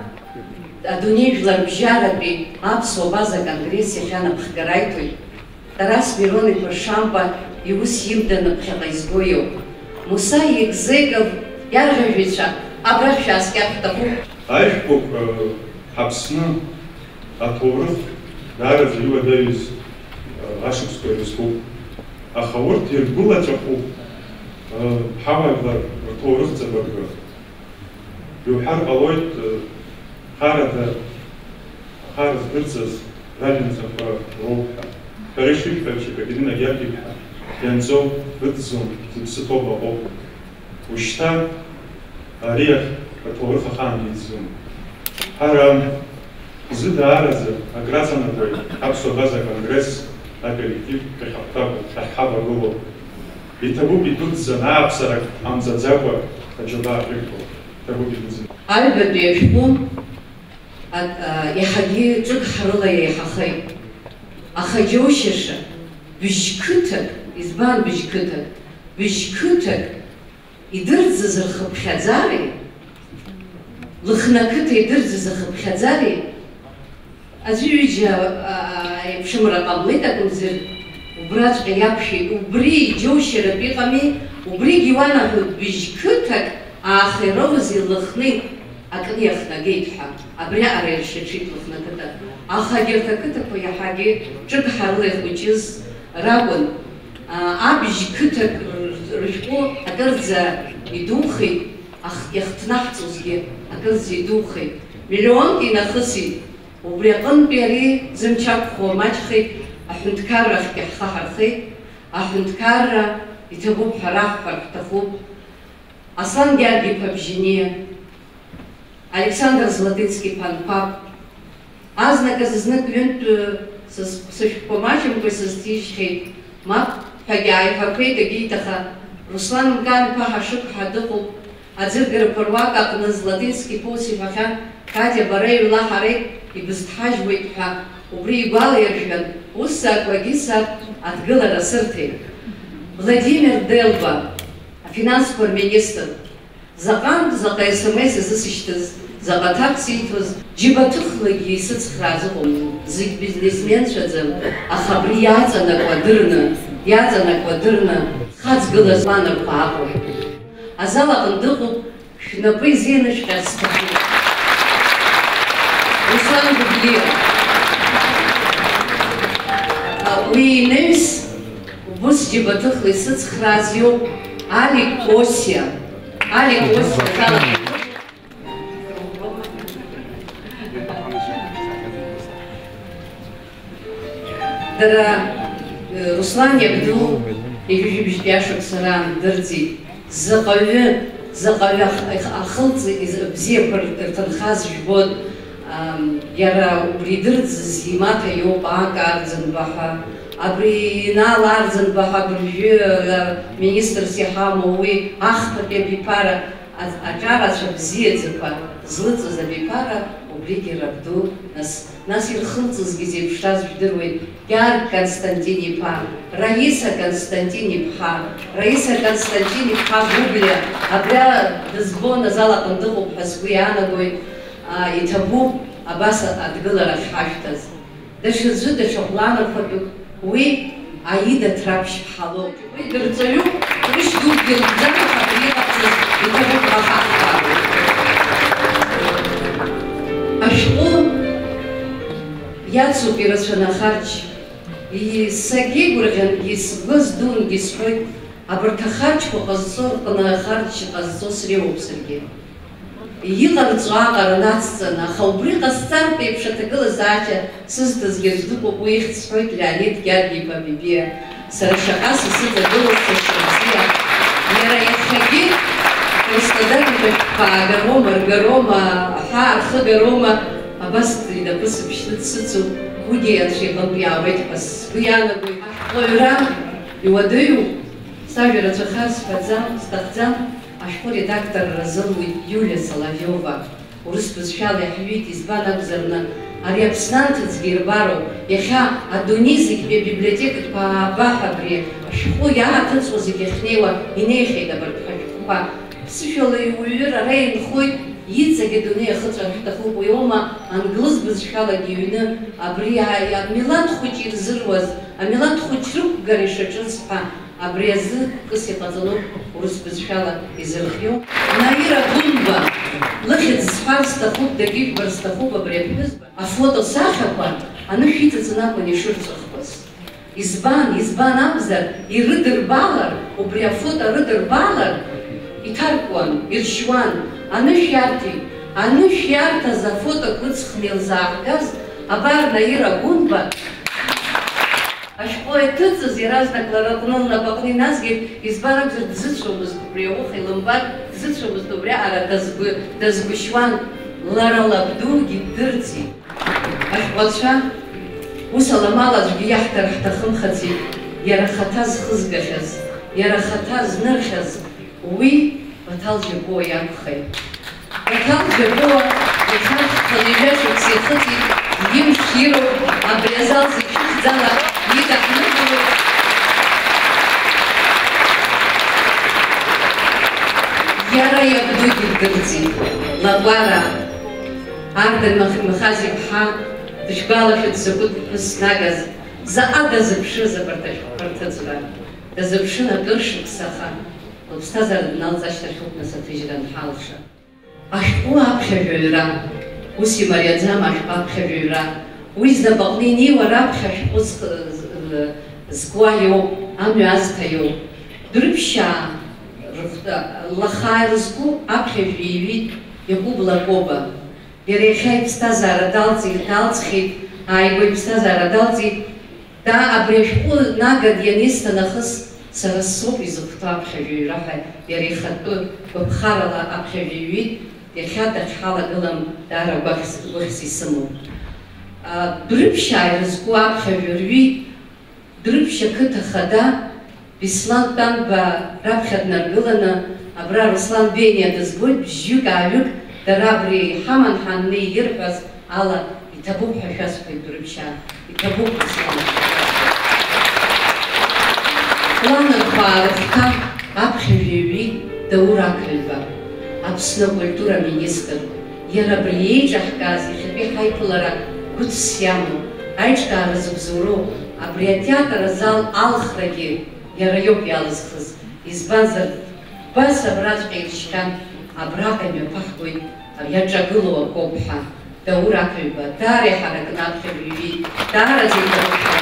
адунеижәлар бжьаратәи аԥсуа база конгресс иахьанаԥхгара аиҭоит. Тарас Мирон-иԥа Шамба иус имданы ԥхьаҟа изго иоуп. Муса Егзеков иарӷьажәҩацәа абрахь шәааскьар шәҭахуп. Ашәҟәык ҳаԥсны аҭоурых даараӡа иуадаҩыз ашықәсқәа ирызкуп. Аха урҭ иргәылаҵәахуп ҳауаажәлар рҭоурых ҵабыргы. Иуҳәар ҟалоит хара здырӡаз ражәымҵақәа роуп ҳәа. Шәара ишышәҳәаша Катерина Георгиевна ианҵоу рыҭӡом, зыԥсы ҭоуп аҟоуп. Ушьҭа ари аҭоурых ахаангьы иӡӡом. Ҳара зы даараӡа акраҵанакуеит аԥсуа база конгресс аколлектив ҳахьҳавагылоу. Иҭабуп идәықәӡаны ааԥсарак амҵаӡакәа аџьабаа ҳрықәло. Иҭабуп идәықәӡаны. Аҩбатәи ашәҟәы иаҳагьы ҿык-ҳарыла иеиҳахеит. Аха џьоушьаша быжьқыҭак, избан быжьқыҭак? Быжьқыҭак идырӡыз рхыԥхьаӡареи, лыхнақыҭа идырӡыз ахыԥхьаӡареи аӡәы ҩыџьа еиԥшымра ҟамлеит акәымзар, убраҵәҟьа иаԥхьеит, убри џьоушьаратә иҟами, убригьы иуанаҳәоит быжьқыҭак аахирозеи лыхни акны иахнагеит ҳәа, абри аҟара иршьаҽит лыхнакыта. Аха агьырҭ ақыҭақәа иаҳагьы ҿык-ҳарла ихәыҷыз ракәын. Абжь қыҭак рышәҟәы акырӡа идухеит, иахҭнаҳҵозгьы акырӡа идухеит. Миллионк инахысит. Убри аҟынтәи ари зымч ақәхо маҷхеит, аҳәынҭқаррахьгьы ҳхаҳархеит. Аҳәынҭқарра иҭабуп ҳәа раҳҳәар ҳҭахуп. Аслан Гьаргиԥа Бжьиниа, Александр Златыцкиԥа Анқәаб, азныказы знык ҩынтә сышәҟәқәа маҷымкәа исызҭижьхьеит, мап ҳәагьы ааиҳәақәеит егьит, аха Руслан Мкан-иԥа ҳашыԥҳа дыҟоуп. Аӡыргараԥа руак аҟны Златыцкиԥа ус иҳәахьан, Катиа бара иҩла ҳарак ибызҭҳажьуеит ҳәа, убри игәалаиршәан, ус сакәагьы саб адгылара сырҭеит. Владимир Делба, афинансқәа рминистр, заҟа СМС изысышьҭыз, заҟа ҭак сиҭоз, џьыбаҭыхлагьы исыцхраа зыҟам, зегь бизнесменцәаӡам, аха абри иаҵанакуа дырны, хаҵгылаз планрақәа аҟоуп. Азал аҟны дыҟоуп, шәнапы изеинышәҟьарц сҭахуп. Руслан Гәыблиа, уи инаҩс убыс џьыбаҭыхла исыцхрааз иоуп Алик Осиа. Алик Осиа дара Руслан иабду ижәижәбжьтәи ашықәса раан дырӡит. Заҟаҩы ахылҵ бзиақәа рҭынхаз жәбон. Иара убри идырӡыз имаҭа иоуп Ака Арӡынба-ҳәа. Абри Инал Арӡынба-ҳәа абыржәы министрс иҳамоу уи ахԥатәи абиԥара аҿарацәа бзиаӡақәа злыҵыз абиԥара убригьы рабду, нас ирхылҵызгьы зеиԥшраз жәдыруеит. Гьарг Константин-иԥа, Раиса Константин-иԥҳа, Раиса Константин-иԥҳа Гәыблиа, абра дызбон азал аҟны дыҟоуп ҳәа сгәы иаанагоит. Иҭабуп абас адгыларахь ҳашәҭаз. Даҽаӡәы даҽа планрақәатәуп, уи Аида Ҭраԥшь-ԥҳа лоуп. Уи дырҵаҩуп, ҟәрышь дукгьы лкӡам, аха абри иҟабҵаз иҭабуп ҳәа ҳаҳҳәароуп. Ашәҟәы иацуп ирацәаны ахарџь. Сагьеигәырӷьангьы, сгәы здунгьы сҳәоит, абарҭ ахарџьқәа ҟазҵо рҟны ахарџь ҟазҵо среиуоуп саргьы. Иҟарҵо аҟара нацҵаны, аха убри ҟасҵартә еиԥш аҭагылазаашьа сызҭазгьы дыҟоуп, уи ихьӡ сҳәоит Леонид Гьаргиԥа Бибиа. Сара шаҟа сысыҵагылоуп сашьа бзиа. Иара иахьагьы Краснодартәи аагарома, ргарома, аҳаа рхыгарома, абас инапы сыԥшьны дсыцуп, уигьы анцәа иҟынтә иаауеит ҳәа сгәы иаанагоит. Ашәҟәыҩра иуадаҩуп, сажәа рацәахар сҭахӡам. Ашәҟәы редакторра зылуит Иулиа Соловиова. Урыс бызшәала иаҳҩит, избан акәзарны ари Аԥсны анҭыҵгьы ирбароуп. Иахьа адунеи зегьтәи абиблиотекатәқәа ааба-ҳәа абри ашәҟәы иааҭыҵуа зегьы ахьнеиуа инеихьеит абарҭ ҳашәҟәқәа. Ԥсышәала иуҩыр ара инхоит, иҵагь адунеи ахыҵәар ҳҭахуп. Уи аума англыз бызшәалагьы иҩны абри амилаҭ хәыҷ ирзыруаз, амилаҭ хәыҷ рықәгара ишаҿыз ҳәа абри азы кыс иҟаҵаноуп урыс бызшәала изырхиоу. Наира Гәынба, лыхьӡ сҳәар сҭахуп, дагьыжәбар сҭахуп абри аԥҳәызба. Афото сахьақәа анышә иҵаҵаны акәын ишырҵәахуаз. Избан акәзар, ирыдырбалар, убри афото рыдырбалар, иҭаркуан, иршьуан, анышә иарҭеит. Анышә иарҭаз афоток рыҵхны илзааҳгаз абар Наира Гәынба ашәҟәы иҭыҵыз иаразнак лара аҟны лнапаҟны иназгеит, избан акәзар дзыцәомызт убри ауха илымбар, дзыцәомызт убри аҟара дазгәышьуан, лара лабдугьы дырӡит. Ашәҟәацәа ус аламал аӡәгьы иаҳҭар ҳҭахымхаӡеит, иара хаҭа зхызгахьаз, иара хаҭа знырхьаз, уи Баҭал Џьабуа иакәхеит. Баҭал Џьабуа ихаршәқәаны ижәашықәса ихыҵит, имш ироуп, абри азал зегь шәыхьӡала идаҳныҳәоит. Иара иабдугьы дырӡит. Лакәара Ардан Махази-ԥҳа дышгәалашәоит закәытә ԥҳәыс снагаз, заҟа дазыԥшыз абарҭ ашәҟәқәа рҭыҵра. Дазыԥшын акыр шықәса, аха лыԥсҭазаара дналҵашьҭахьоуп нас аҭыжьра анҳалша. ашәҟәы аԥхьажәаҩра, ус имариаӡам ашәҟәы аԥхьажәаҩра, уи знапаҟны инеиуа раԥхьа ашәҟәы зкуа иоуп, амҩа азҭа иоуп. Дырԥшьаа лахаа ирызку аԥхьажәа иҩит Иакәып Лакоба. Иара иахьа иԥсҭазаара далҵхьеит, ааигәа иԥсҭазаара далҵит. Абри ашәҟәы наган ианисҭа нахыс сара соуп изыхәҭоу аԥхьажәаҩра ҳәа иара ихатәы гәаԥхарала аԥхьажәа иҩит. Иахьа дахьҳалагылам даара гәаӷьс исымоуп. Дәрыԥшьаа ирызку аԥхьажәа рҩит. Дәрыԥшьа қыҭа хада Беслан Тәанба раԥхьа днаргыланы, абра Руслан Бениа дызгоит, бжьҩык-ааҩык дара абри ҳаман ҳаннеи ирҳәаз ала иҭабуп ҳәа шәасҳәоит Дәрыԥшьаа. Иҭабуп Руслан. Планырхәаа рыхәҭа аԥхьажәа иҩит Даур Ақлба, Аԥсны акультура министр. Иара абри еиҿаҳкааз иахьатәи ҳаиԥылара гәыцс иамоу, аиҿкаара зыбзоуроу, абри атеатр азал алхрагьы иара иоуп иалызхыз. Избанзар, бас абраҵәҟьа иршьхьан, абраҟа имҩаԥахгоит иаҿагылоу акоуп ҳәа. Даур Ақлба даара иҳаракны аԥхьажәа иҩит, даараӡа иҭабуп ҳәа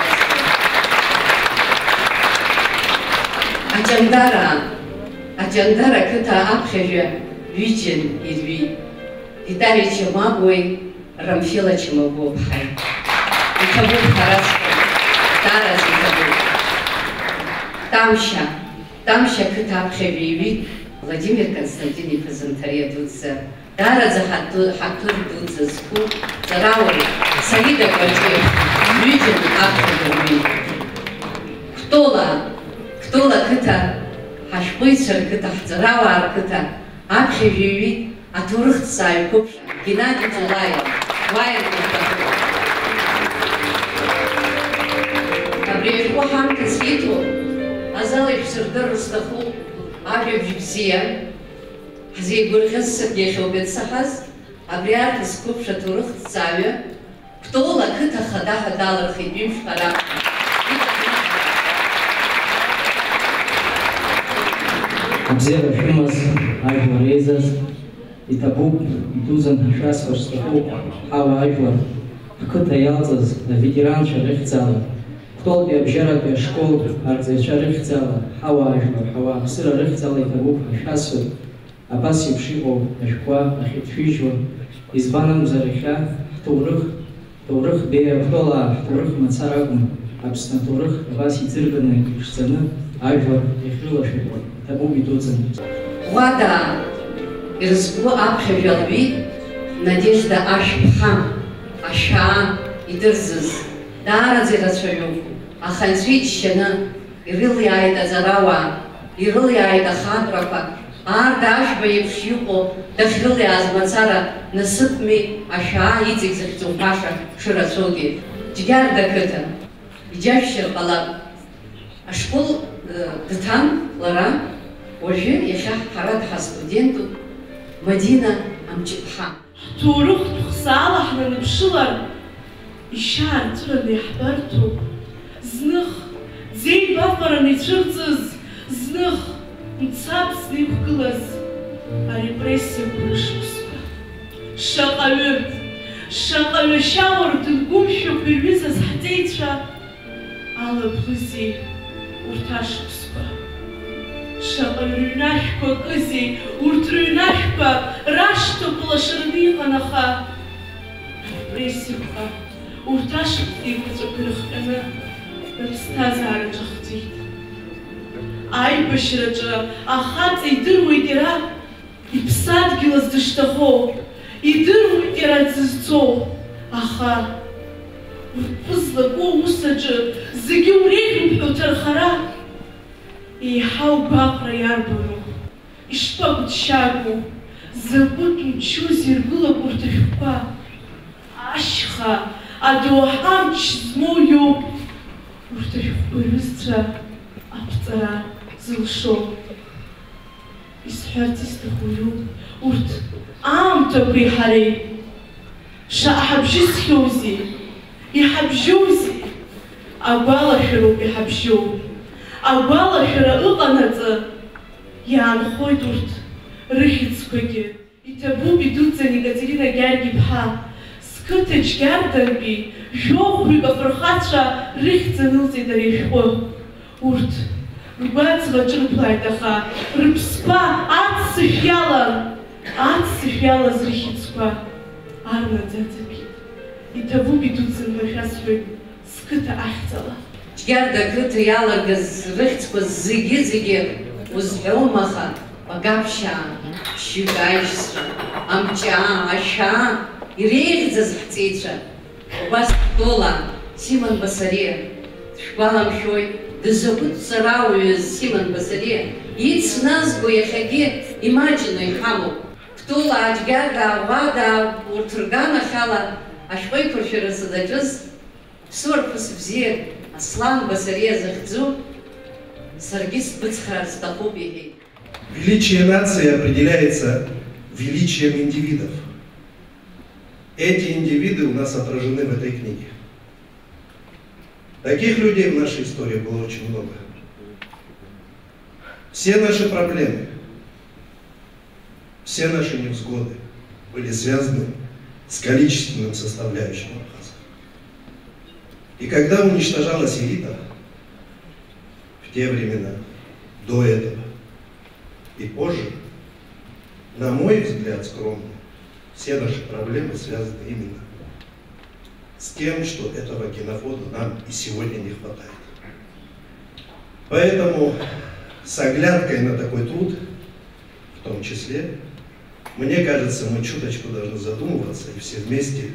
Аҷандара қыҭа аԥхьажәа ҩыџьан ирҩит. Виталий Чермагои, Рамфила Чемагоу-ԥҳаи. Иҭабуп ҳараҵәҟьа, даараӡа иҭабуп. Тамшьа қыҭа аԥхьажәа иҩит Владимир Константин-иԥа Занҭариа дуӡӡа. Даараӡа ҳаҭыр дуӡӡа зқәу Ҵарауаҩ Саида Кәаҷиев ҩыџьан аԥхьажәа рҩит. Кәтола қыҭа, ҳашәҟәыҩҩцәа рқыҭа, ҳҵарауаа рқыҭа аԥхьажәа иҩит аҭоурыхҭҵааҩ қәыԥш Геннади Ҭолаев, абри ашәҟәы ҳамҭас иҭо азал ишәсырдырыр сҭахуп ажәабжь бзиа, ҳзеигәырӷьаз саргьы иахьоуп иансаҳаз, абри арԥыс қәыԥш аҭоурыхҭҵааҩы Кәтола қыҭа хада ҳәа далырхит ҩымшҟа раԥхьа. Абзиара шәымаз, ажәлар еизаз, иҭабуп, идузан ҳшәасҳәар сҭахуп, ҳауа ажәлар, ҳқыҭа иалҵыз аветеранцәа рыхьӡала, Кәтолтәи абжьаратәи ашкол арҵаҩцәа рыхьӡала, ҳауа ажәлар, ҳауааԥсыра рыхьӡала иҭабуп ҳшәасҳәоит, абас еиԥш иҟоу ашәҟәқәа ахьыҭшәыжьуа, избан акәзар иахьа ҳҭоурых беиа Кәтолаа ҳҭоурых мацара акәым, Аԥсны аҭоурых абас иӡырганы иԥшӡаны ажәлар иахьрылашәатәуа иҭабуп идуӡӡан. Ӷәада ирызку аԥхьажәа лҩит Надежда Ашә-ԥҳа, ашәаа идырзыз. Даараӡа ирацәаҩуп, аха анцәа иџьшьаны ирылиааит аҵарауаа, ирылиааит ахаатәрақәа, аарда ашәба еиԥш иҟоу дахьрылиааз мацара насыԥми ашәаа иҵегь захьӡу баша шырацәоугьы. Џьгьарда қыҭа, иџьашәшьыр ҟалап. Ашкол дҭан лара, уажәы иахьа ҳара дҳастудентуп Мадина Амҷыԥҳа. Ҳҭоурыхтә хсаала ҳнаныԥшылар, ишьаарҵәыраны иаҳбарҭоуп, зных ӡеибафараны ицәырҵыз, зных мцабзны иқәгылаз арепрессиақәа рышықәсқәа. Шаҟаҩы шьауардын гәымшәақәа ирҩызаз ҳҵеицәа алабӷызеи урҭ ашықәсқәа. Шаҟаҩ рыҩнашәқәа акызеи, урҭ рыҩнашәқәа рашҭақәа лашараны иҟан, аха арепрессиақәа урҭ ашықәс еиқәаҵәақәа ирыхҟьаны рыԥсҭазаараҿы ахҵәеит. Аибашьраҿы ахаҵа идыруеит иара иԥсадгьылаз дышҭахоу, идыруеит иара дзызцоу, аха урҭ злакәу аусаҿы зегьы уреиӷьуп ҳәа уҭархара еиҳа угәаҟра иарбану, ишԥагәыҭшьаагоу, закәытә мчузеи иргылап урҭ ашәҟәқәа. Ашьха, адоуҳа амч змоу иоуп урҭ ашәҟәқәа рҩызцәа аԥҵара зылшо. Исҳәарц исҭаху иоуп урҭ аамҭақәеи ҳареи шаҟа ҳабжьысхьоузеи, иҳабжьоузеи, агәалашәароуп иҳабжьоу. Агәалашәара ыҟанаҵы иаанхоит урҭ рыхьӡқәагьы, Итабу бедуца Екатерина Гергибха, скытыч гердерби, жёхуй гафрхатша рихценузи даришхо. Урт, рубацва чырплайтаха, рыбспа ацифяла зрихицква, арна дзацепит. Итабу бедуца нвахасвы, скыта ахцала. Чгерда кыты ялагыз рихцква зыги-зыги, узгёмаха, Багапша, щугаешься, амча, аша, и рейхза захтейша. У вас тола, Симон Басаре, шпалам шой, да забудь цараую Симон Басаре, и цназгу яхаге, имаджину и хаму. Ктола, аджгада, вада, уртургана хала, ашвой куршира садачыз, сорпус взер, Аслан Басаре захтзу, саргис быцхар стахубихи. Величие нации определяется величием индивидов. Эти индивиды у нас отражены в этой книге. Таких людей в нашей истории было очень много. Все наши проблемы, все наши невзгоды были связаны с количественным составляющим Абхаза. И когда уничтожалась элита, в те времена, до этого, и позже, на мой взгляд, скромно, все наши проблемы связаны именно с тем, что этого генофонда нам и сегодня не хватает. Поэтому с оглядкой на такой труд, в том числе, мне кажется, мы чуточку должны задумываться и все вместе,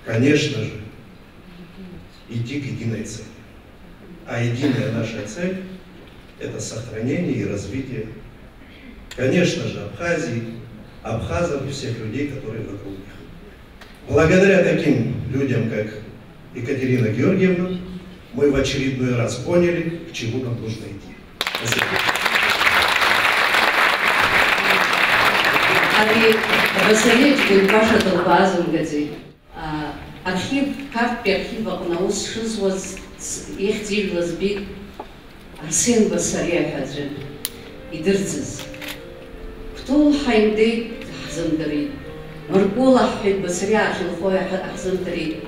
конечно же, идти к единой цели. А единая наша цель – это сохранение и развитие, конечно же, Абхазии, абхазов и всех людей, которые вокруг них. Благодаря таким людям, как Екатерина Георгиевна, мы в очередной раз поняли, к чему нам нужно идти. Спасибо. Архив, карты архива у нас шизвоз их дивлаз бит Арсен Басаре хаджи идырцыз. Кто хаймды хазандари, Маркула хид Басаре ахил хоя хазандари,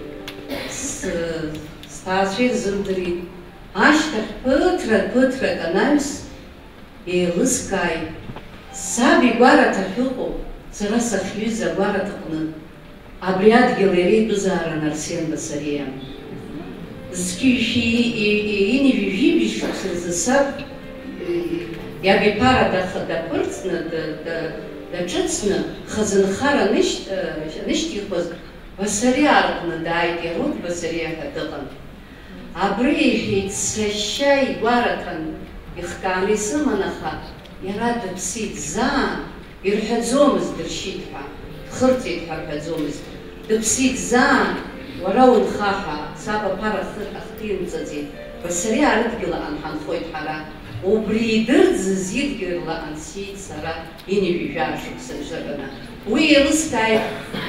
стачи хазандари. Аштах пытра канавис и лыскай. Саби гвара тархилхо, цараса хьюза гвара тахна. Обряд галереи Базара Арсен Басаре. Скиши и не вижу, что за сад. Я бы пара да пырцна, да честно, хазанхара ничтих воз. Басаре аргна дайте, род Басаре хатаган. Абрейхи цвящай гваратан, их камиса манаха. Я рада псить за, и рхадзом издерщитха. خرتي حركة زومز تبسيط زان وراون خاحة سابا بارا أختين زدي بسريع ردقل أن حنخويت حرا وبريدرد زيد قرل أن سيد سرا يني بيجا شخص جرنا ويلستاي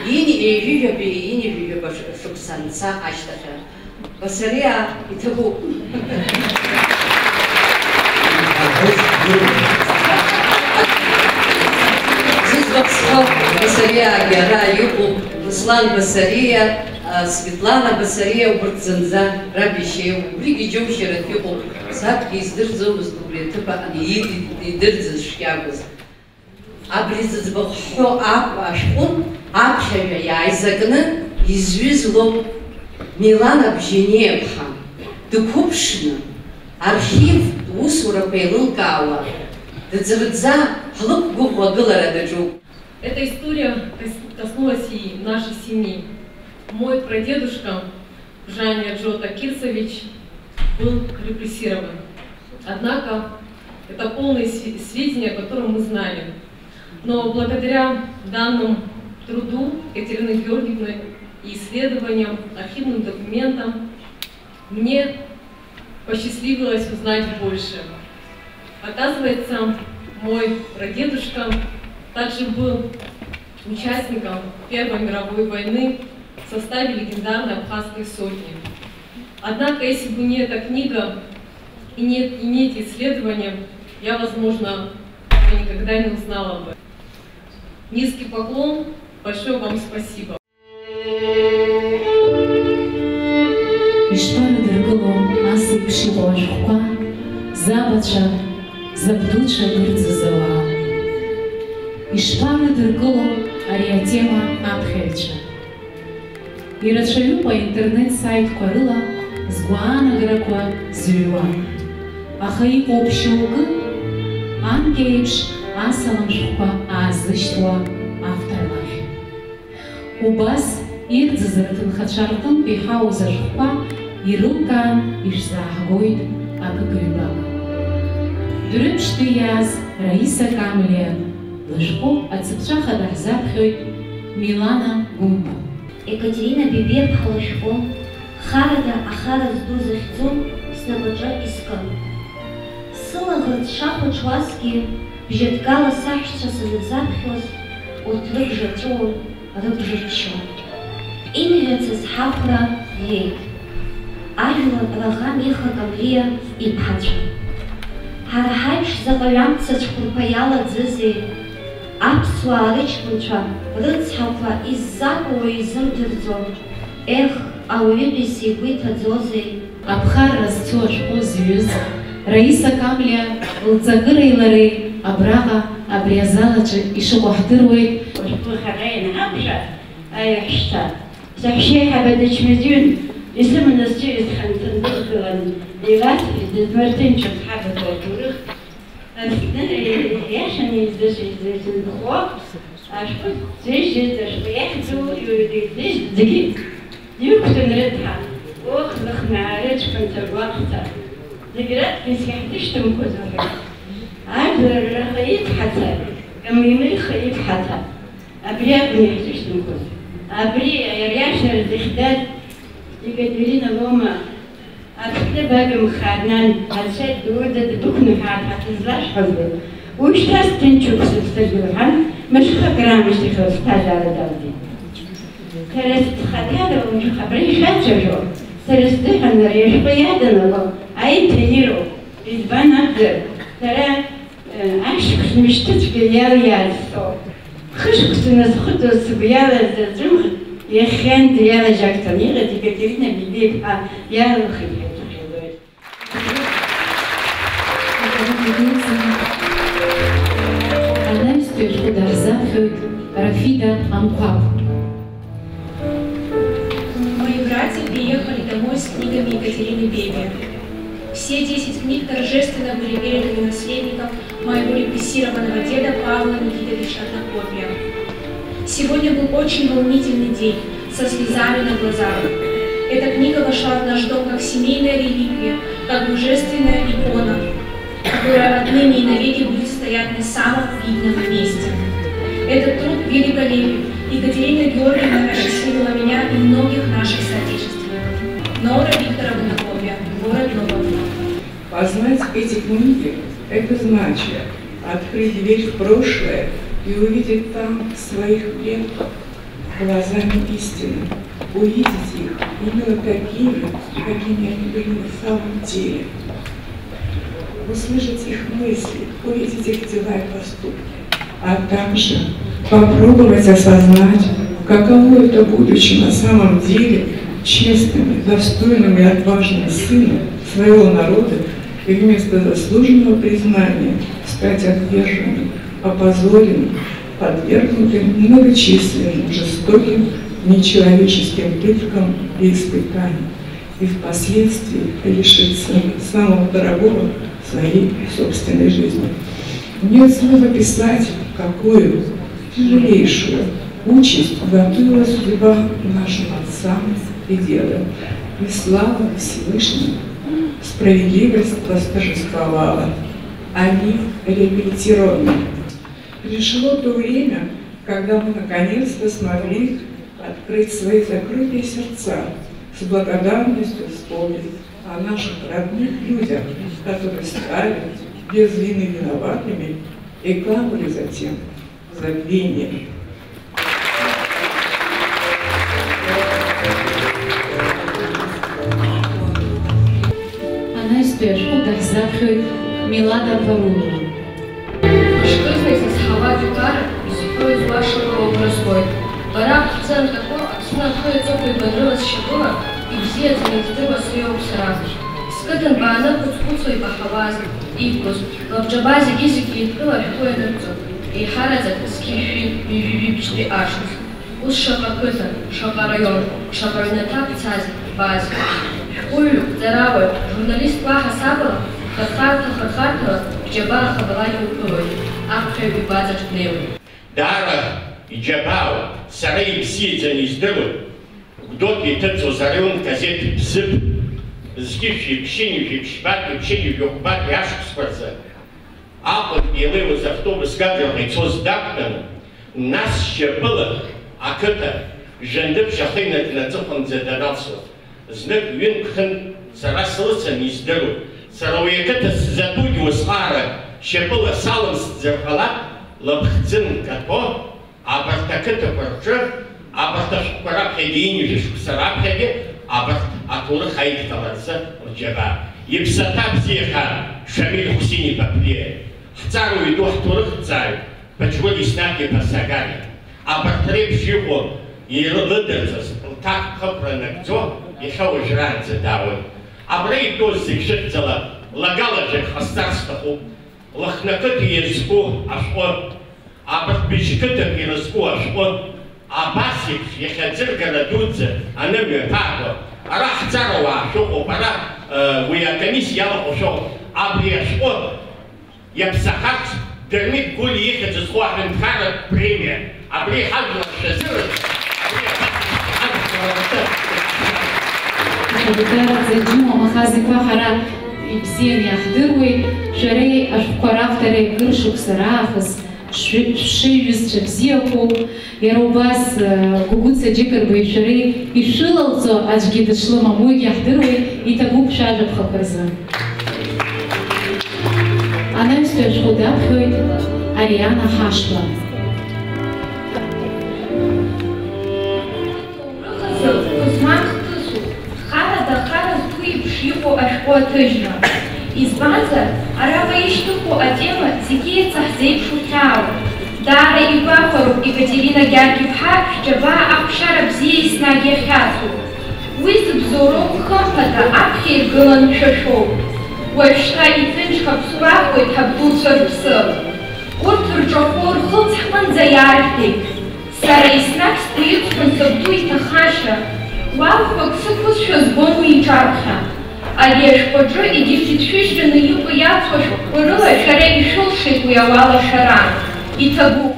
يني بيجا بي يني بيجا شخصا سا عشتها بسريع يتبو Басария Гера Юбу, Руслан Басария, Светлана Басария, Убрценза, Рабишев, Бригидем Шерафику, Садки издырзу выступлет, типа они идырзу шьягуз. А бризбахо ашхун, акшая яйзагны, извизло Милана Бженевха, Дукупшина, архив Усура Пейлункауа, Дцвдза, Хлоп Гугвагылара Даджу. Эта история коснулась и нашей семьи. Мой прадедушка Жаня Джота Кирсович был репрессирован. Однако это полные сведения, о котором мы знали. Но благодаря данному труду Екатерины Георгиевны и исследованиям, архивным документам мне посчастливилось узнать больше. Оказывается, мой прадедушка также был участником Первой мировой войны в составе легендарной Абхазской сотни. Однако, если бы не эта книга и не эти исследования, я, возможно, никогда не узнала бы. Низкий поклон, большое вам спасибо. Ишпары дыргыло асы пшило жухка, забача, забдуча дырдзызыла. Ишпары дыргыло ариатема Апхевича. И расширю по интернет-сайт Куарыла с Гуана Зюева. Ахаи общего Ангейпш асалам жухка азыштуа авторлар. Убас ирдзызыртын хачартын пихауза жухка ирылкан ишзахгойд агыгыйлак. Дүрүпшты яз Раиса Камлия лыжко ацыпчаха дахзапхёйд Милана Гумба. Екатерина Бибепха лыжко харада ахара зду захьцу снабаджа искан. Сылагырт шахуачуазгьы бжьаҭгала саҳәшьцәа сазырзаԥхьоз урҭ рыбжаҵәыуо рыбжаччо. Имӷьацыз ҳахәра иеит. Ажәлар Раӷам иха Камлиа иԥҳацәа. Ҳара ҳаиԥш заҟаҩ амца цәқәырԥа иалагӡызеи, аԥсуаа рыҷкәынцәа рыцҳақәа иззакәуа изымдырӡо, ех, ауаҩытәыҩса игәы иҭаӡозеи. Аԥхарра зцу ашәҟәы зҩыз Раиса Камлиа лҵакыреи лареи абраҟа абри азалаҿы ишыҟоу ҳдыруеит. Аиаҳәшьа, саҳәшьеиҳабы дычмазаҩын, исыманы сҿыҩасхан сындәылгылан, иласҳәеит дызмырҭынчыз ҳабатәу аҭоурых, Аԥсны иашаны изынхо, ашәҟәы зыжьыз, ашәҟәы иахьӡу зегьы иқәтәан рыҭа, ох, лыхнаа рыҷкәынцәа гәаҟӡа, зегьы раҵкыс иаҳзышьҭымхыз уҳәа. Ажәлар раха иԥҳаца, Камлимыха иԥҳаца, абри акәын иаҳзышьҭымхыз. Абри ариашара зыхьдаз Екатерина Лома Аԥсны багымхаарнан, ацәа дуӡа дбықәныҳәааит ҳаҭызлашҳәозгьы, ушьҭа сҭынчуп сыԥсыргьы лҳәан, мышхак раамышьҭахьоу сҭаажәара далгеит. Сара схаҭара абри ишацәажәо, сара сзыҳәан ари ашәҟәы иаданаго аиҭаироуп. Избан акәзар, сара ашықәс мышьҭыцәгьа иалиаазсоуп. Хышықәсаны схыҵуа сгәы иалазаҵәымӷ, иахьанӡа иалажьакцан иҟаз Екатерина Бибепха иалахеит. Она испешку дахзапхёйд Рафида Амкваб. Мои братья приехали домой с книгами Екатерины Бебе. Все 10 книг торжественно были переданы наследникам моего репрессированного деда Павла Никитовича Однокопия. Сегодня был очень волнительный день, со слезами на глазах. Эта книга вошла в наш дом как семейная реликвия, как божественная икона, которая отныне и навеки будет стоять на самом видном месте. Этот труд великолепен. Екатерина Георгиевна осчастливила меня и многих наших соотечественников. Нора Викторовна Копия, город Новый. Познать эти книги – это значит открыть дверь в прошлое и увидеть там своих предков глазами истины, увидеть их именно такими, какими они были на самом деле, услышать их мысли, увидеть их дела и поступки, а также попробовать осознать, каково это, будучи на самом деле честным, достойным и отважным сыном своего народа, и вместо заслуженного признания стать отверженным, опозоренным, подвергнутым многочисленным, жестоким, нечеловеческим пыткам и испытаниям, и впоследствии лишиться самого дорогого в своей собственной жизни. Нет слов описать, какую тяжелейшую участь готовила судьба нашим отцам и дедам. И слава Всевышнему, справедливость восторжествовала. Они реабилитированы. Пришло то время, когда мы наконец-то смогли открыть свои закрытые сердца, с благодарностью вспомнить о наших родных людях, которые стали без вины виноватыми и канули затем в забвение. Она испешку дахзапхёйд Милада Варула. Что значит слова Дюкара? что из вашего происходит. Пора в центр такого, отсюда находится прибодрилась щепова, и все это не сдыба своего сразу. Скотен бана куцкуцу и пахаваз, и вкус, но в джабазе гизики и ткала шкоя дырцу, и харазат скифи и вибипчти ашус. Уз шапакыта, шапарайон, шапарайнатап цази, бази. Шкойлю, заравы, журналист Ваха Сабала, Хархарта, Джаба Хабалаки Укурой, Апхе и Базач Гневы. Дара и Джабау, Сарай Псица не сдырут, Гдоки Тыцу Зарюн, газеты Псып, Згивши, Пщинивши, Пшбаки, Пщинивши, Юхбаки, Ашкспарца, Апот и Левус автобус гаджерный Цоз Дактан, нас ще было, а кыта, Жендып Шахинат на Цухан зададался, Знак Юнкхан, Сарасылыца не сдырут, Саравиякыта Задуди Усхара, ще было салом Сдзерхала, Лабхцин Като, Абартакыта Парча, Абарташкара Хедини, Сараб Хеди, Абарт Атура Хайд Каларца, Джаба. Епсата Психа, Шамиль Хусини Папле, Хцару и Дуахтура Хцарь, Пачволи Снаки Пасагари, Абартреб Шихо, и Лыдерцас, так Хапранак Дзо, и Хаужранца Давы. Абрей Дозик Шихцала, Лагала же Хастарстаху, Лахнакыт Язку, Ашко, Абартбичкыта Пираску, Ашко, Абасик, Ехадзиргана Дудзе, Анемия Пако, Арах Царова, Шуху, Пара, Вуяканис Яла Ошо, Абриашко, Япсахат, Дермит Гули Ехадзе Схуахен Хара премия, Абри Хадла Шазир, Абри Зайджума Махазиква Хара и Бзен Яхдыруи, Шарей Ашкуарафтаре Гыршук Сарахас, Шивис Чапзиаку, Ярубас Гугуца Джикарбы и Шарей, и Шилалцо Аджгида Шлама Мой Яхдыруи, и Табук Шажаб Хапарза. Она все Шхудабхует Ариана Хашла. Шиху ашко тыжна. Избанза араба иштуху адема зигея цахзейб шутяу. Дара и Бахару Екатерина Гяргипха Джаба Апшара Бзей Снаге Хяту. Вызып зорок хампата Апхир Гылан Шашоу. Уэшта и Тынчха Псурахует Хабдул Сарпсыл. Уртур Джохор Хылцхман Заярхтик. Сара Иснак стоит Фансабдуй Тахаша. Валфак Сыкус Шазбону и Чарха. Алеш Поджо и Дифтитфишры на юго Яцваш Урыла Шарей Шулшик Уявала Шаран. И Табу.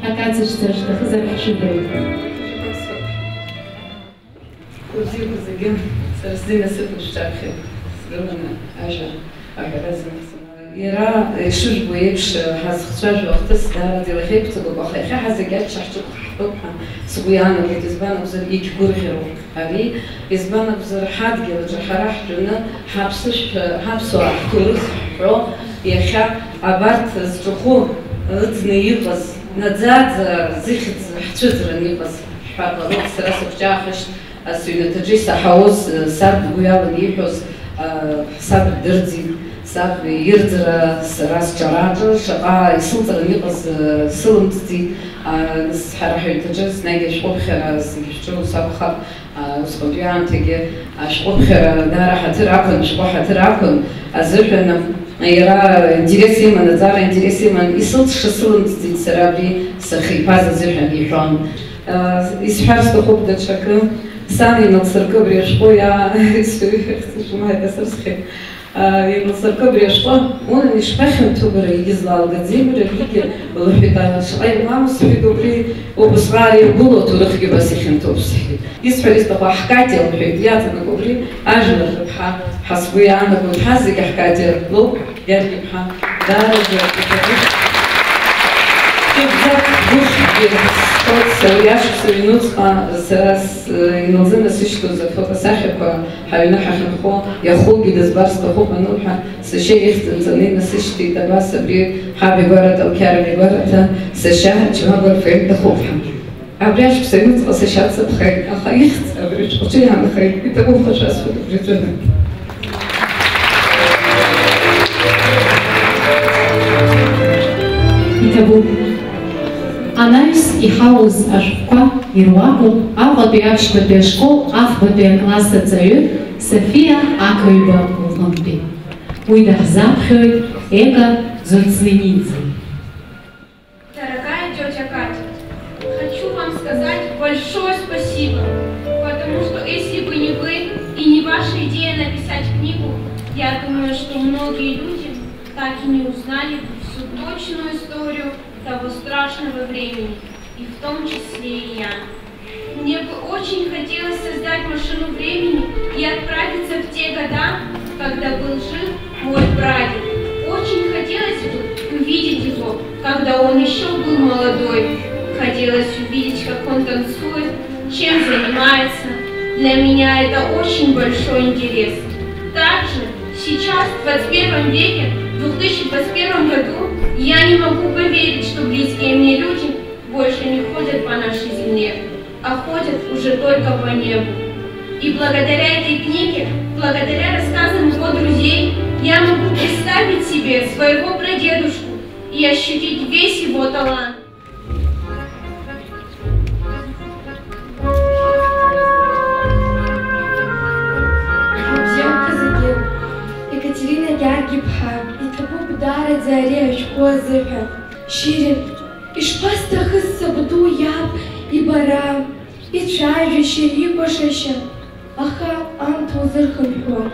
Оказывается, что Хазархаши был. Кузиву Заген, Сарсдина Сыпушчархи, Сгрывана Ажа, Агаразина. Ира Шужбу Епш Хазхчажу Ахтас Дара Дилахепца Губахайха Хазагят Шахчук Хтопха Сугуяна Гет Избанов Зар Ич Гурхеру Ави Избанов Зар Хадгел Джахарах Джуна Хапсу Ахтурус Про Яха Абарт Счуху Лыцны Юпас Надзад Зихит Хчузра Нипас Папа Лук Сарасук Чахаш Асуинатаджи Сахауз Сард Гуяла Нипас Сабр Дырдзи Саб Ирдра Сарас Чараджа Шаба Исултра Нипас Сылымтти Схарахитаджа Снайги Шхобхера Сгишчу Сабхаб Скопьян Теге Шхобхера Дара Хатыракун Шхо Хатыракун Азырхана Ира интересима Назара интересима Исулт Шасылымтти Сараби Сахипаза Зырхан Ихон Исхарска Хоб Дачакы Сани Нацарка Брешко Я Шумай Дасарсхи Нацарка Брешко Он не шпахен Тубры Излал Гадзимры Лиги Лухита Шай Мамус Фидубри Обусвари Було Турахи Басихин Топси Исфалиста Хакати Лухидията на Губри Ажна Рабха Хасбуяна Гудхази Хакати Лук Яргибха Дара Сауяш Савинуцка Сарас Инолзина Сишку за Фотосахипа Хавина Хаханхо Яхуги Дезбарска Хопа Нурха Сашей Ихтензанина Сишти Табаса Бри Хаби Барата Алкярави Барата Саша Чмагар Фейда Хопха Абряш Савинуцка Сашаца Бхай Ахаихт Абряш Учияна Хай И Табу Хашас Фотобритана И Табу Анаҩс иҳауз ашәҟәқәа ируакуп Аҟәатәи аԥшьбатәи ашкол ахбатәи акласс аҵаҩы Софиа Ақаҩба лҟынтәи. Уи даҳзаԥхьоит Эга Дзоцлениӡе. Дорогая тетя Катя, хочу вам сказать большое спасибо, потому что если бы не вы и не ваша идея написать книгу, я думаю, что многие люди так и не узнали бы всю точную историю того страшного времени, и в том числе и я. Мне бы очень хотелось создать машину времени и отправиться в те года, когда был жив мой прадед. Очень хотелось бы увидеть его, когда он еще был молодой. Хотелось увидеть, как он танцует, чем занимается. Для меня это очень большой интерес. Также сейчас, в 21 веке, в 2021 году, я не могу поверить, что близкие мне люди больше не ходят по нашей земле, а ходят уже только по небу. И благодаря этой книге, благодаря рассказам его друзей, я могу представить себе своего прадедушку и ощутить весь его талант. Екатерина Георгиевна, иҭабуп даараӡа ари ашәҟәы азыҳәан. Шьыри, ишԥасҭахыз сабду иаб ибара, ицәажәашьа, икәашашьа, аха амҭа узырхынҳәуам.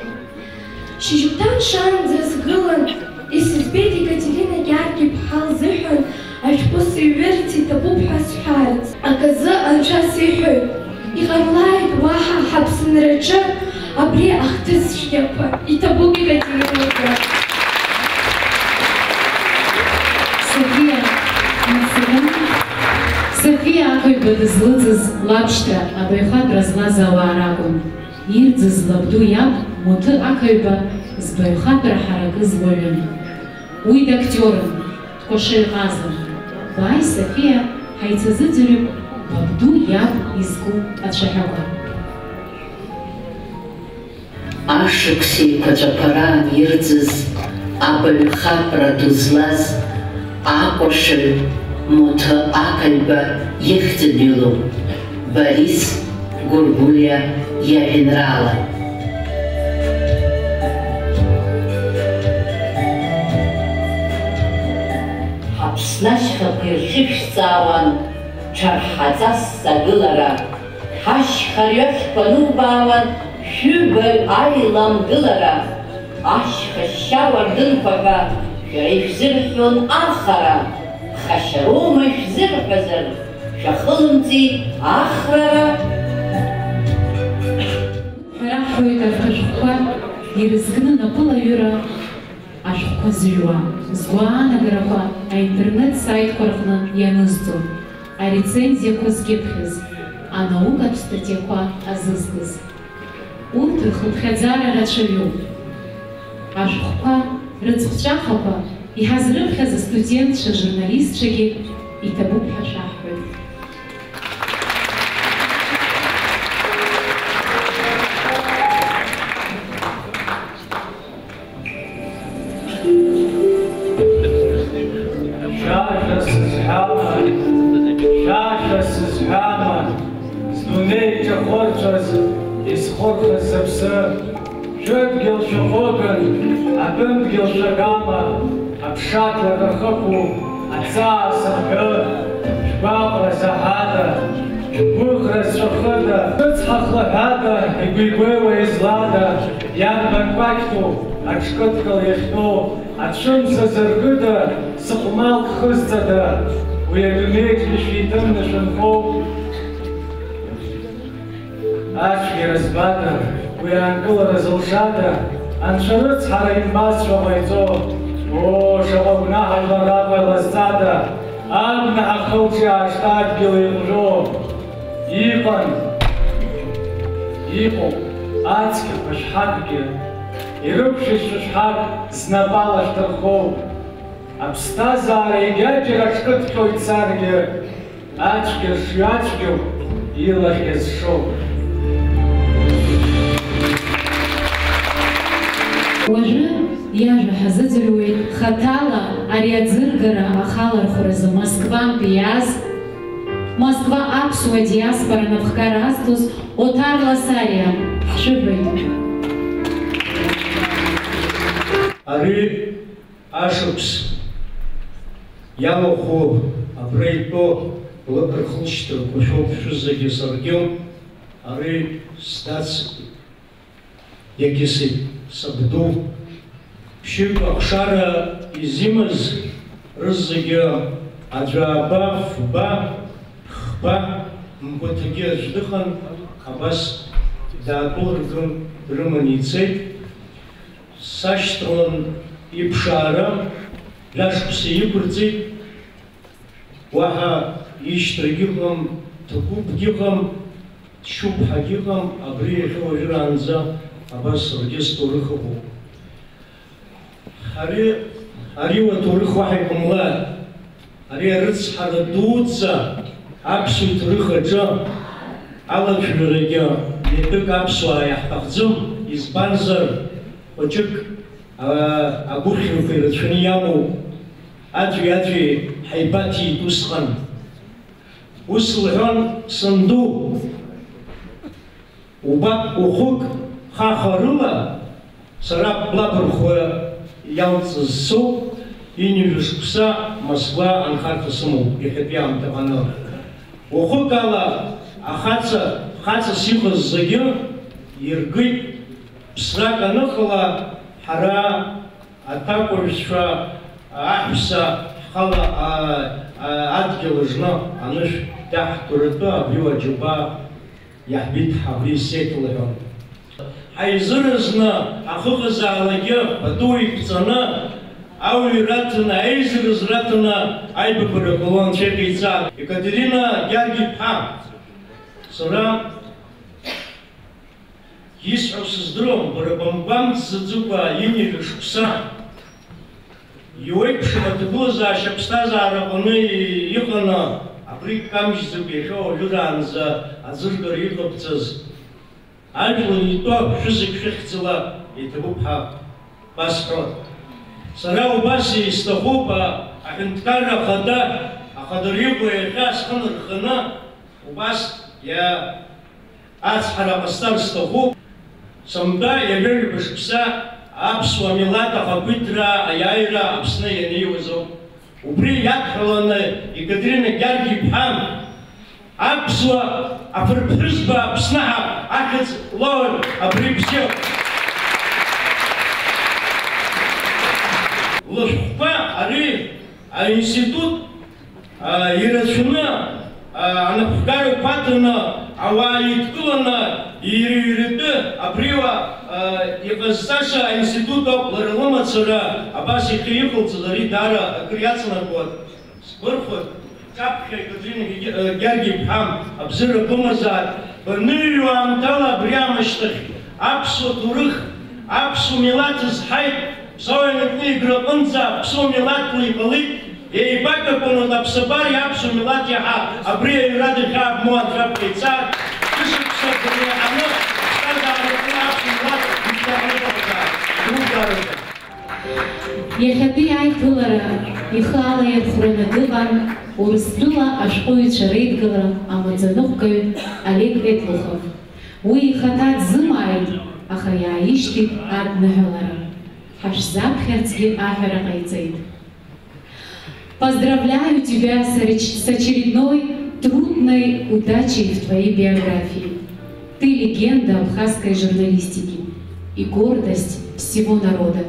Шьыжьымҭан шаанӡа сгылан, исыӡбеит Екатерина Георгиевна лзыҳәан ашәҟәы сыҩҩырц иҭабуп ҳәа сҳәарц. Аказы анцәа сиҳәоит, иҟамлааит уаҳа ҳаԥсынраҿы абри ахҭыс цәгьақәа. Иҭабуп Екатерина Георгиевна. Софиа Ақаҩба дызлыҵыз лабшьҭра абаҩхатәра злаз ауаа ракәын. Ирӡыз лабду иаб Муҭы Ақаҩба збаҩхатәра ҳаракыз уаҩын. Уи дактиорын, дкәашаҩ-ҟазан. Бааи, Софиа, ҳаицазыӡырҩып лабду иаб изку ацәаҳәақәа. Ашықәс еиқәаҵәақәа раан ирӡыз абаҩхатәра ду злаз акәашаҩ Муҭы Ақаҩба ихьӡын илоуп Борис Гәыргәлиа иажәеинраала. Ҳаԥсны ашьхақәа ирхьышәҵаауан ҽарҳаҵас агылара, ҳашьха рҩашқәа нубаауан шәҩыбаҩ аиламгылара, ашьха шьа уардынқәа ҳәа шәара ишәзырҳәон ахара, хашьароума шәзырҳәазар, шәахылымҵи ахрара. Ҳәарахоит арҭ ашәҟәқәа ирызкны напылаҩыра ашәҟәқәа зыҩуа, згәаанагарақәа аинтернет сайтқәа рҟны ианызҵо, арецензиақәа зкьыԥхьыз, анаукатә статиақәа азызкыз. Урҭ рхыԥхьаӡара рацәаҩуп. Ашәҟәқәа рыҵхәҵәахақәа иҳазрыԥхьаз астудентцәа, журналистцәагьы иҭабуп ҳәа шәаҳҳәоит. Шашәа сызҳәама, здунеи ҿахәырцәаз исхәырхыз сыԥсы, шәыдгьыл шәахәыган, атәымдгьыл шәагама, аԥшаҭа рахыԥу, аҵаа сырҳәы, шәгәаҟра заҳада, шәгәыӷра зҵәахыда, рыцҳа хлаҳәада, игәигәеиуа излада, иарбан кәақьтәу, аҽкыдкыл иахьтәу, ацәымса зыргыда, сыҟәмал хызҵада, уи адунеиҿгьы шәитымны шәынхоу. Ацәгьара збада, уи аанкылара зылшада, анцәа рыцҳара имбазшәа ҟаиҵо, шаҟа гәнаҳа жәлара ҟалазҵада, абнаҳа хылҿ иаашьҭа адгьыл еиҟәжәо. Иҟоуп ацқьақәа шәҳакгьы, ирықәшәазшәа шәҳак знапала шәҭырхоу. Аԥсҭазаара егьаџьара ҽкыдҟьоит саргьы, ацәгьа шҩацәгьоу илахь иазшоу. Уажәы иажәа ҳазыӡырҩуеит хаҭала ари аӡыргара ахалархәразы Москвантәи иааз Москва аԥсуа диаспора напхгара азҭоз Оҭар Ласариа ҳшәыҳәоит. Ари ашықәс иалахәу абра итәоу рхылшьҭрақәа шәоуп шәызегьы саргьы ари сдац иагьысит сабду ԥшьҩык ахшара изимаз рызегьы аӡәы аба, фба, хба мгәаҭагьы аӡә дыҟан, абас даакылырган дрыманы ицеит. Сашьҭалан иԥшаара жәашықәса иқәырҵеит, уаҳа ишьҭрагьы ыҟам, ҭакәыпгьы ыҟам, шьуԥҳагьы ыҟам, абри иахьа уажәраанӡа абас саргьы сҭоурых ыҟоуп. Ари уаҭоурых уаҳа иҟамлааит. Ари арыцҳара дуӡӡа аԥсуа ҭоурых аҿы алаԥшәарагьы митәык аԥсуаа иаҳҭахӡам, избанзар хәыҷык агәыхьрақәа ирацәаны иамоуп. Аӡәи ҳаибаҭиит усҟан. Ус лҳәон санду, ухәык хахарыла сара блабырхәа иалҵыз соуп, инижә шықәса Москва анхарҭа сымоуп иахьатәи аамҭа ҟаны. Ухәык ала хаҵас иҟаз зегьы иргит. Ԥсрак аныҟала ҳара аҭакәажәцәа аҳәса ҳхала адгьыл аҿны анышә даҳҭоратәы абри аџьаба иаҳбит ҳабри сеҭлҳәон. Ҳаизыразны ахыҟазаалагьы пату иқәҵаны ауаҩ раҭаны, аизараз раҭаны аибабара ҟало анцәа иҟаиҵан. Екатерина Гьаргь-иԥҳа, сара исҳәо сыздыруам, бара бымгәамҵӡаӡыкәа инижә шықәса иуеиԥшым аҭагылазаашьа аԥсҭазаара аҟны иҟаны абри камшьӡак иахьа уажәраанӡа аӡыргара иҟабҵаз ажәлар итәоу шәызегь шәыхьӡала иҭабуп ҳәа басҳәот. Сара убас исҭахуп аҳәынҭқарра ахада ахадариҟәа иахьа схы нырханы убас ацҳара ҟасҵар сҭахуп. Сымда иажәа-жәаба шықәса аԥсуа милаҭ ахақәиҭра аиааира Аԥсны ианеиуазоуп. Убри иадҳәаланы Екатерина Гьаргь-иԥҳа аԥсуа афырԥҳәызба Аԥсныҳа ахьӡ лоур абри бзиоуп. Лышәҟәқәа ари аинститут ирацәаны анапхгара қәаҭаны ауаа идкыланы иреиҩратәы абриуа иҟазҵаша аинститут ауп лара лымацара абас ихы иҟалҵаз ари даара акыр иацнарбоит. Сбырхәоит ҿаԥхьа Екатерина Гьаргь-иԥҳа абзыра бымазааит. Баныҩуа аамҭала абри аамышьҭахь аԥсуа ҭоурых, аԥсуа милаҭ азҳаит, ԥсауаҩнатәны играҟынӡа аԥсуа милаҭла иҟалит. Еибагақәаны аԥсабареи аԥсуа милаҭ иаҳа абри аҩра дахьаабмо анцәа бҟаиҵар, шәышықәса дырҩаҳаны ԥсҭазаараҟны аԥсуа милаҭ ишьҭахьҟаҵааит. Иахьатәи аиԥылара ихы алаирхәраны дыҟан Урыстәыла ашәҟәыҩҩцәа реидгылара амаӡаныҟәгаҩ Олег Етлухов. Уи ихаҭа дзымааит, аха иааишьҭит адныҳәалара. Ҳашзаԥхьарцгьы аҳәара ҟаиҵеит. Поздравляю тебя с очередной трудной удачей в твоей биографии. Ты легенда абхазской журналистики и гордость всего народа.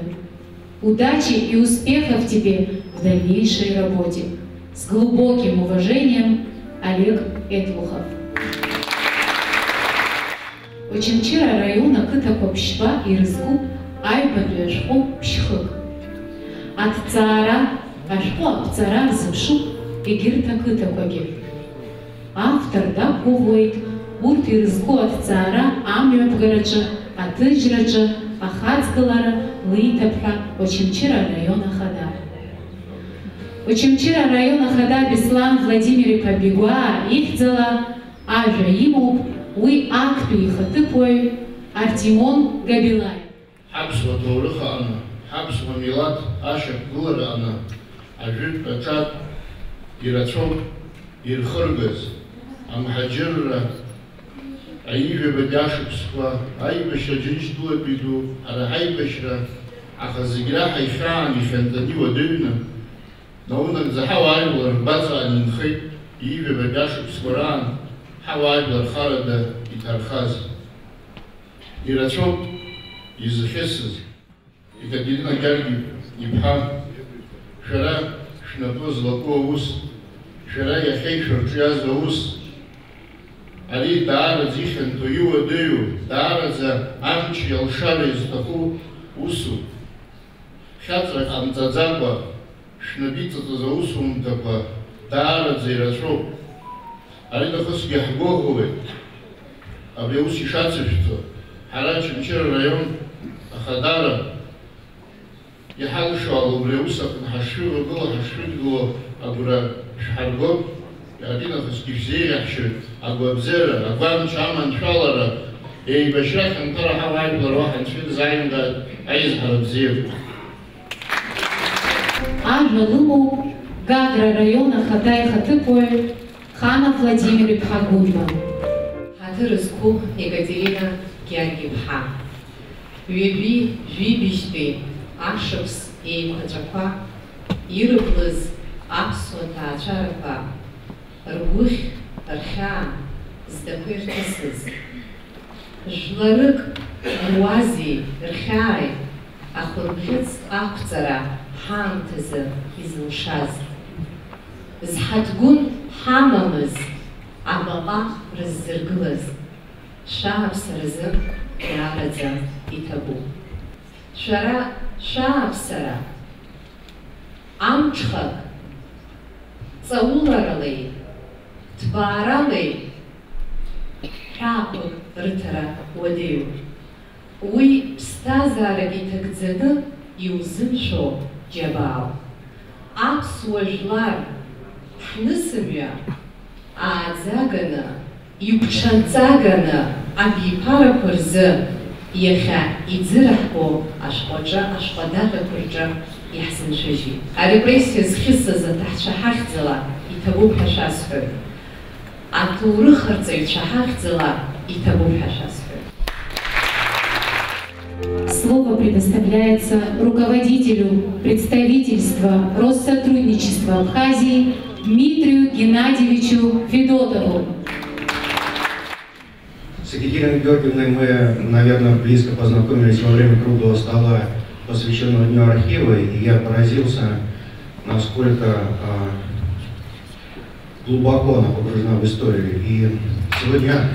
Удачи и успехов тебе в дальнейшей работе. С глубоким уважением, Олег Етлухов. Очамчыра района Кытақәа ԥшьба ирызку аҩбатәи ашәҟәы ԥшьхык. Аҭҵаара ашәҟәы аԥҵара рзыԥшуп егьырҭ ақыҭақәагьы. Автор дақәгәыӷуеит урҭ ирызку аҭҵаара амҩаԥгараҿы, аҭыжьраҿы, ахаҵгылара лиҭап ҳәа Очамчыра араион ахада. Очамчыра араион ахада Беслан Владимир Ипа-Бигәаа ихьӡала ажәа имоуп уи актәи ихаҭыԥуаҩ Артемон Габилаев. Ҳаԥсуа ҭоурых аҟны, ҳаԥсуа милаҭ ашьақәгылара аҟны ажәытә аҿатә ирацәоуп ирхыргаз амҳаџьырра, аижәабатәи аибашьра џьынџь дулатәи ду, ҳара ҳаибашьра, аха зегь раҳа ихьаан ихьанҵаны иуадаҩны, наунагӡа ҳауаажәлар рбаҵаан инхеит иижәабатәи ашықәсқәа раан ҳауаажәлар харада иҭархаз. Ирацәоуп изхьысыз Екатерина Георгиев-иԥҳа, шәара шәнапы злаку аус, шәара иахьа ишәырҿиаз аус, ари даараӡа ихьанҭо иуадаҩу, даараӡа амчи алшареи зҭаху усуп. Хьаҵра ҟамҵаӡакәа шәнапы иҵаҵаз аусумҭақәа даараӡа ирацәоуп. Ари нахысгьы ҳгәыӷуеит абри аус ишацышәҵо. Ҳара Очамчыра раион ахадара иҳалшо убри аус аҟны ҳашшәывагыла, ҳашшәыдгыло агәра шәҳаргоуп. Ари нахысгьы шәзеиӷьаҳшьоит агәабзиара, агәамч, аманшәалара, еибашьра хьанҭара ҳауаажәлар уаҳа Анцәа дизааимгааит аизҳара бзиақәа. Ажәа лымоуп Гагра раион ахада ихаҭыԥуаҩ Ханов Владимир-иԥҳа Гәыдба. Ҳаҭыр зқәу Екатерина Георгиев-иԥҳа, жәибжьтәи ашықәс еиқәаҵәақәа ирыблыз аԥсуа ҭаацәарақәа ргәыхь, рхьаа здақәа ирҭысыз, жәларык руази рхьааи ахәырбӷьыц ақәҵара ҳаамҭазы изылшаз, зҳаҭгәын ҳамамыз абаҟа рыззыргылаз, шәааԥсаразы иаараӡа иҭабуп. Шәара шәааԥсара амҽхак ҵауларалеи, ҭбааралеи ҳәаақәак рыҭара уадаҩуп. Уи ԥсҭазаарак иҭагӡаны иузымшәо џьабаауп. Аԥсуа жәлар ҳнысымҩа ааӡаганы, игәҽанҵаганы абиԥарақәа рзы иахьа иӡыраҳкәо ашәҟәадаҟьақәа рҿы иаҳзыншәыжьит. Арепрессиа зхьысыз аҭаҳцәа ҳахьӡала иҭабуп ҳәа шәасҳәоит. Аҭоурыхырҵаҩцәа ҳахьӡала иҭабуп ҳәа шәасҳәоит. Слово предоставляется руководителю представительства Россотрудничества Абхазии Дмитрию Геннадьевичу Федотову. С Екатериной Георгиевной мы, наверное, близко познакомились во время круглого стола, посвященного Дню архива, и я поразился, насколько глубоко она погружена в историю. И сегодня,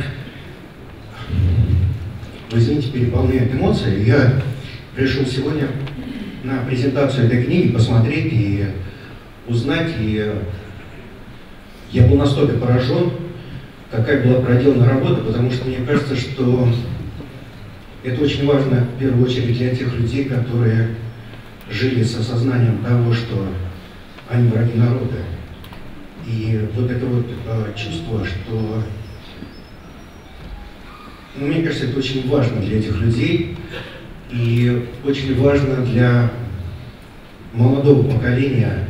вы извините, переполняет эмоции. Я пришел сегодня на презентацию этой книги посмотреть и узнать, и я был настолько поражен, какая была проделана работа, потому что мне кажется, что это очень важно в первую очередь для тех людей, которые жили с осознанием того, что они враги народа. И вот это вот чувство, что, мне кажется, это очень важно для этих людей и очень важно для молодого поколения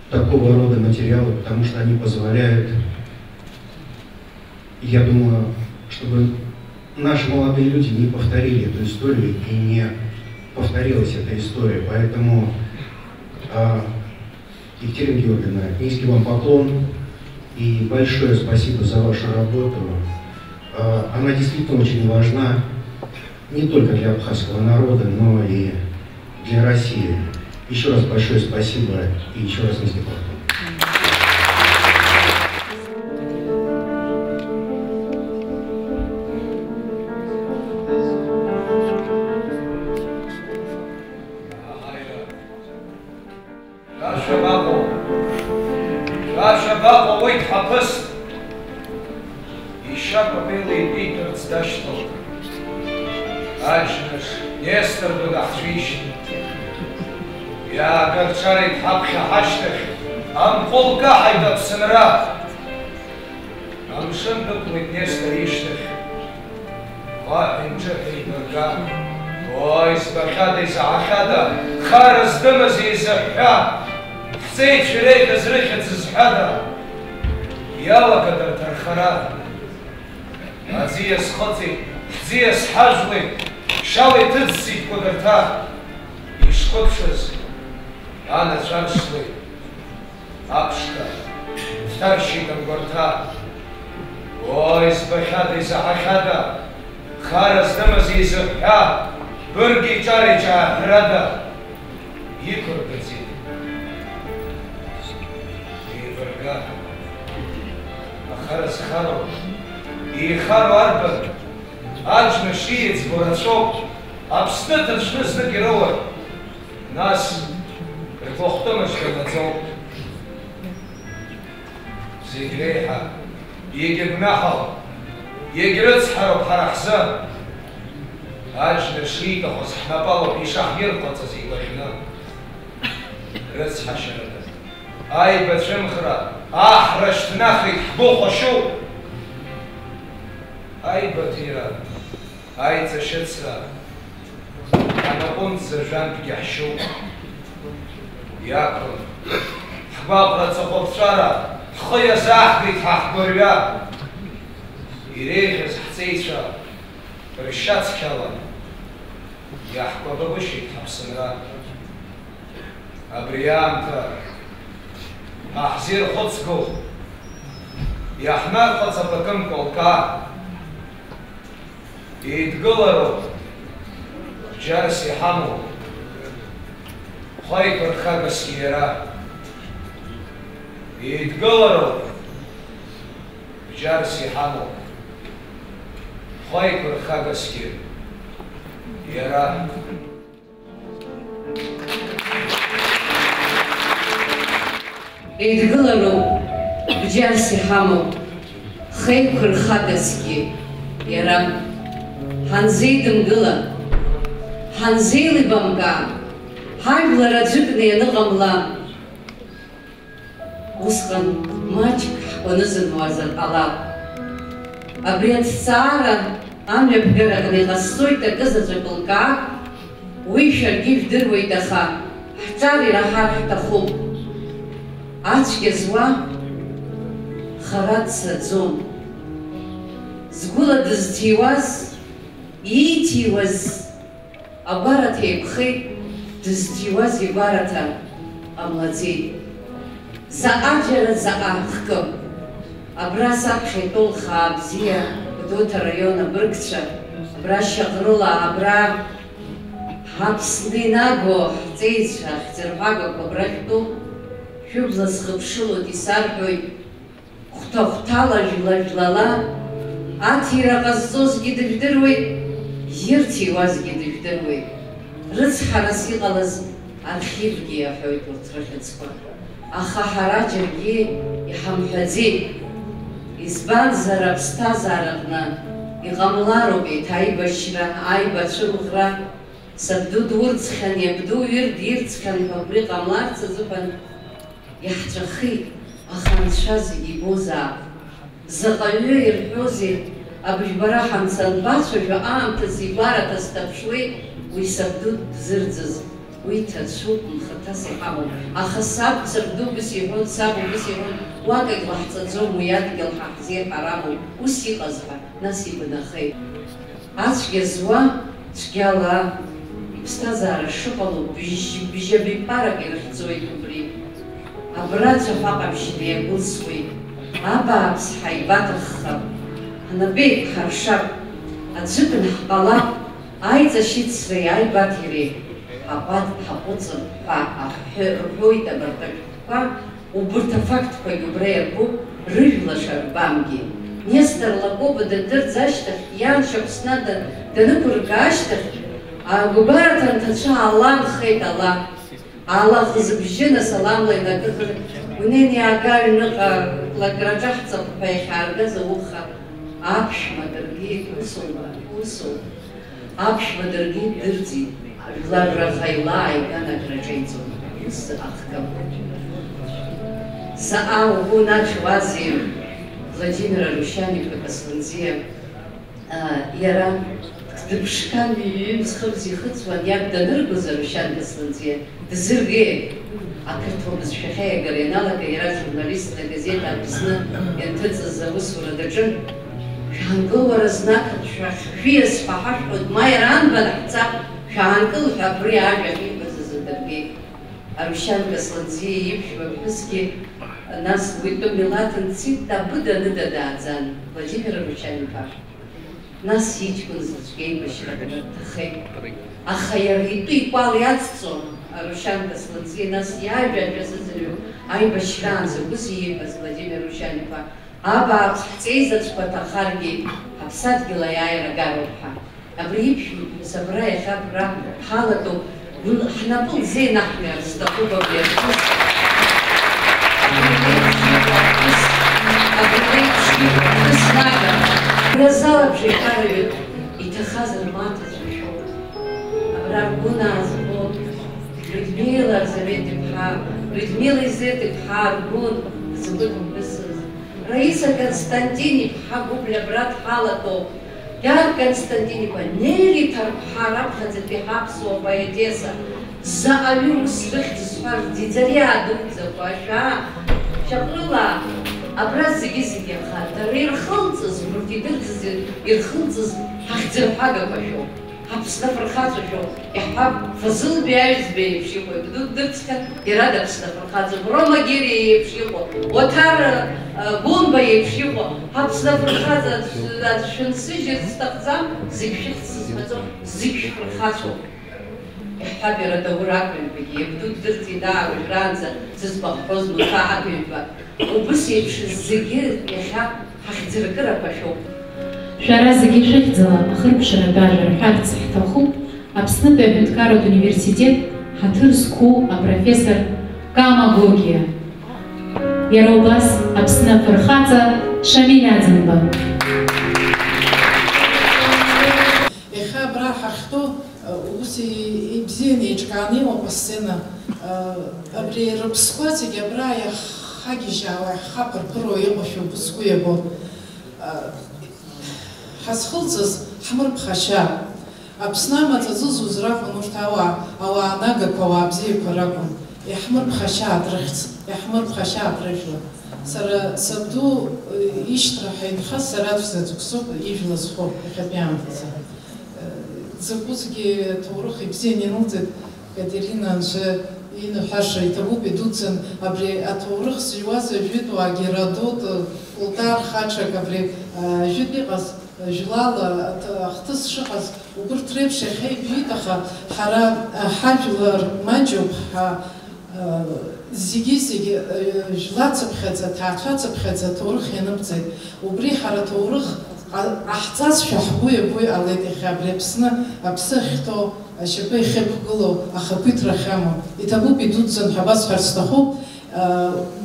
такого рода материалы, потому что они позволяют, я думаю, чтобы наши молодые люди не повторили эту историю и не повторилась эта история. Поэтому, Екатерина Георгиевна, низкий вам поклон и большое спасибо за вашу работу. Она действительно очень важна не только для абхазского народа, но и для России. Еще раз большое спасибо и еще раз низкий поклон. Яла, когда торхал. хара. Аӡиас хыҵит, ӡиас ҳажәлеит, шала иҭыҵӡит кәадырҭа. Ишхыԥшыз анацәа ршлеит, аԥшқа дҭаршьит амгәарҭа. Ой, збахьада, изаҳахьада, хара здымыз изыҳәҳәа, бырги ҿари ҿааҳәрада, иқәыргаӡит. Еивырга, ахара зхароу, еихароу арбан, аџьныш ииӡбо рацәоуп, Аԥсны ҭаҽны знык ироур, нас ргәахәтәымашьҭа наӡоуп. Зегь реиҳа иагьыгәнаҳауп, иагьрыцҳароуп ҳара ҳзы. Аџьныш ииҭахыз ҳнапалоуп ишаҳирҟаҵаз игәаӷьны. Рыцҳашьарада, аибацәымӷра, аҳра шьҭнахит ҳгәы хәашьуп. Аибаҭира, аиҵашьыцра, ҳнапынӡа жәантәгьы ҳшьуп. Иақәын, ҳгәаҟра ҵыхәаԥҵәара, ҳхы иазааҳгеит ҳа ҳгәырҩа. Иреиӷьыз ҳҵеицәа ршьацқьала иаҳкәабабышьеит ҳаԥсынра. Абри аамҭа ҳаҳзирхәыцгоу, иаҳнарҟаҵап акымкәа. Еидгылароуп бџьарс иҳамоу, хәаиқәырхагасгьы иара. Еидгылароуп бџьарс иҳамоу, хәаиқәырхагасгьы иара. Еидгылароуп бџьарс иҳамоу, хәаиқәырхагасгьы иара. Ҳанзеидымгыла, ҳанзеилибамга, ҳажәлар аӡәыкны ианыҟамла. Усҟан маҷк ҳкәанызануазар ҟалап. Абри аҭҵаара амҩаԥгараҟны иҟасҵоит акызаҵәык лкаак, уи шәаргьы ижәдыруеит, аха ҳҿар ираҳар ҳҭахуп. Ацәгьа зуа хара дцаӡом. Згәыла дызҭиуаз, ииҭиуаз агәараҭа еиқәхеит, дызҭиуаз игәараҭа ҟамлаӡеит. Заҟаџьара заҟа хкы. Абра саԥхьа итәоу лхаа бзиа, Гәдоуҭа раион абыргцәа, абра Шьаҟрыла, абра ҳаԥсны инаго ҳҵеицәа, ҳӡырҳәагақәа абра шәтәу, шәыбла зхыԥшылоит исарҳәоит, хәҭа-хәҭала, жәла-жәлала, аҭира ҟазҵозгьы дыжәдыруеит, ирҭиуазгьы дыжәдыруеит. Рыцҳарас иҟалаз архивгьы иаҳәоит урҭ рыхьыӡқәа. Аха ҳара џьаргьы иҳамҳәаӡеит. Избанзар аԥсҭазаараҟны иҟамлароуп еиҭааибашьра, аибацәымӷра. Сабду дурӡхьан, иабду ирцхьан ҳәа убри ҟамларц азыҳәан иаҳҵәахит, аха анцәа зегьы ибозаап. Заҟаҩы ирҳәозеи, абыжәбара ҳамцанбацәажәо аамҭаз игәараҭа сҭаԥшуеит, уи сабду дзырӡыз, уи ҭацәуп, мхаҭас иҳамоуп. Аха саб сабдубыс иҳәон, саб убыс иҳәон, уакагь лаҳҵаӡом, уи адгьыл ҳаҳзеиҳарамоуп, ус иҟаз ҳәа, нас игәнахеит. Ацәгьа зуа цәгьала иԥсҭазаара шыҟало бжьабиԥарак ирыхьӡоит убри. Абрацәа ҳаҟаԥшьны иагәылсуеит. Абааԥс ҳаибаҭаххап, ҳнапеик ҳаршап, аӡәыкны ҳҟалап, аиҵашьыцреи аибаҭиреи ҳаҟәыҵып ҳәа рҳәоит абарҭ ашәҟәқәа. Убырҭ афактқәагьы убра иарбуп, рыжәла шарбамгьы. Нестор Лакоба дандырӡ ашьҭахь, иан Шьаԥсна данықәырга ашьҭахь, агәабараҭа анҭацәа ааланхеит ала. Аллах зыбжьы насаламла инакыхыр, унеины иаага аҩныҟа лакраҿы ҳҵап ҳәа иахьааргаз ауха. Аԥшәма даргьы усоума, усоуп. Аԥшәма даргьы дырӡит, жәларраха илааиган акраҿы иҵон, ус ахкам. Заҟа угәы наҽуазеи Владимир Арушьаниԥ Касланӡиа, иара дыԥшқан иҩымзхырц ихыҵуан, иаб даныргоз Арушьан Гасланҵиа дзыргеит. Ақырҭуа бызшәахьа иагара ианалага, иара журналистны агазеҭ Аԥсны ианҭыҵыз аусура даҿын. Шәаанкыл уара знык шәиас ҳәа ҳашәҳәо дмааир анбан ҳцап, шәаанкыл ҳәа абри ажәа ахьибаз азы даргеит. Арушьан Гасланҵиа иԥшәма ԥҳәысгьы нас уи тәы милаҭ нцит, абыда ныда дааӡан, Владимир Арушьан-иԥа. Нас иҷкәын заҵәык еибашьра дҭахеит. Аха иара итәы икәал иацҵон Арушьан Гасланҵиа, нас иажәа зыӡырҩу аибашьраанӡа ус иибаз Владимир Арушьан-иԥа. Абааԥс ҳҵеизаҵәқәа ҭахаргьы ҳаԥсадгьыл аиааира гароуп ҳәа. Абри иԥшәмаԥҳәыс абра иахьа абра ҳалатәоуп, ҳнапы лзеинаҳмҩар зҭахуп абри аԥҳәыс. Разалабжьа иҳарҩит, иҭахазар маҭацәа шәоуп. Абра ргәы наазгон, Людмила Елизавета-иԥҳа, Людмила Елизавета-иԥҳа ргәы згәыдмысыз. Раиса Константин-иԥҳа гәыбльа абра дҳалатәоуп. Иар Константин-иԥа, Нели Ҭарԥҳа раԥхьаӡатәи ҳаԥсуа поетесса. Заҟа ҩымз рыхьӡ зҳәар диӡариа дуӡӡақәа ашәаа шьаҟрыла абра зегьы аха дара ирхылҵыз, урҭ идырӡыз ирхылҵыз ҳахьӡырҳәагақәа шәоуп, ҳаԥсны афырхаҵа шәоуп. Иаҳҳәап, Фазылбеи аҩӡбеи еиԥш иҟоуп, дырцхьан иара даԥсны афырхаҵа, Рома Гириа еиԥш иҟоуп, Оҭар Гәынба еиԥш иҟоуп, ҳаԥсны афырхаҵа шәынсыжьыр зҭахӡам, зегь шәыхьӡызҳәаӡом, зегь шәфырхаҵоуп. Иаҳҳәап, иара даурақәҩынтәагьы иабду дырҵит ааужәраанӡа зыӡбахәқәоз Муҭа Аԥиҩба. Убыс еиԥш зегьы иахьа ҳахьӡыркырақәа шәоуп. Шәара зегьы шәыхьӡала ахырԥшратә ажәа рҳәарц ҳҭахуп Аԥснытәи аҳәынҭқарратә университет ҳаҭыр зқәу апрофессор Кама Гогиа. Иара убас Аԥсны афырхаҵа Шамиль Аӡынба. Иахьа абра ҳахьтәоу ус ибзианы еиҿкааны имоуп асцена. Абри рыԥсқәа зегьы абра иахагьежьаауа, иахаԥырԥыруа иҟоушәа убысҟу иабо. Ҳазхылҵыз ҳмырԥхашьа. Аԥсны амаҵаӡыз ракәын урҭ ауаа нагақәа, ауаа бзиақәа ракәын. Иаҳмырԥхашьа адрыхьӡ, иаҳмырԥхашьа адрыжәла. Сара сабду ишьҭраҳәа инхаз сара аӡәзаҵәык соуп ижәла зхоу иахьатәи аамҭазы. Закәызгьы ҭоурых ибзианы инылҵит Катерина анцәа иныҳәаша иҭабуп идуӡӡан абри аҭоурых зыҩуаз ажәытәуаа Геродот, Плутарх, Хаҽак абри ажәытә иҟаз жәлала ахҭыс шыҟаз убырҭ реиԥш иахьа ибжәит, аха ҳара ҳажәлар маҷуп, зегьы жәлацыԥхьаӡа, ҭаацәацыԥхьаӡа аҭоурых ианыбҵеит. Убри ҳара аҭоурых аҳҵазшәа ҳгәы иабо иҟалеит иахьа абри Аԥсны, аԥсы ахьҭоу, ашьапы ихьықәгылоу, ахақәиҭра ахьамоу. Иҭабуп идуӡӡан ҳәа басҳәарц сҭахуп.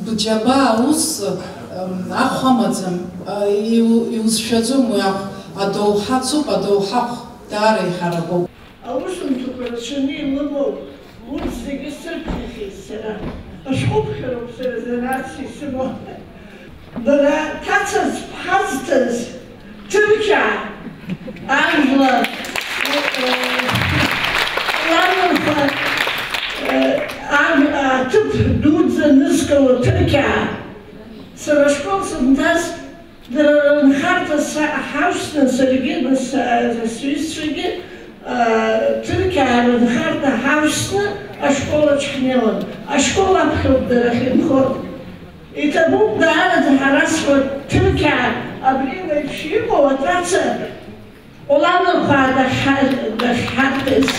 Бџьаба аус ахә амаӡам, иузшәаӡом уи ахә. Адоуҳацуп, адоуҳахә даара иҳаракуп. Аусумҭақәа рацәаны илымоуп, урҭ зегьы сырҭахьеит сара. Ашәҟәыԥхьароуп сара занааҭс исымоу. Бара ҭацас бҳазҭаз Ҭырқьаа ажәлар ланарха аҭыԥ дуӡӡа нызкыло Ҭырқьаа. Сара ашкол сынҭаз дара рынхарҭа ҳавсны саргьы сҩызцәагьы Ҭырқьаа рынхарҭа ҳавсны ашколаҿ ҳнеиуан. Ашкол аԥхьоуп дара ахьынхо. Иҭабуп даараӡа ҳарасҳәоит Ҭырқьаа абри еиԥш иҟоу аҭаца уланархәаа дахьҳарҭаз.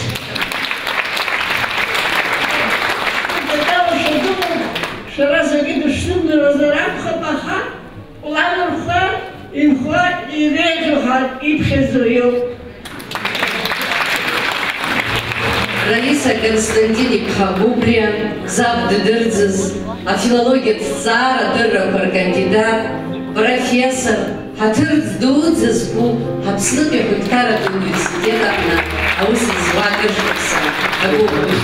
Шәара зегьы дышнымдыруазар акәхап, аха уланархәаа инхо иреиӷьу ҳәа иԥхьаӡо иоуп. Раиса Константин-иԥҳа Гәыблиа, Зав ддырӡыз, афилологиатә ҭҵаарадыррақәа ркандидат, профессор, ҳаҭыр дуӡӡа зқәу Аԥснытәи аҳәынҭқарратә университет аҟны аус зуа акыр шықәса агәыблра.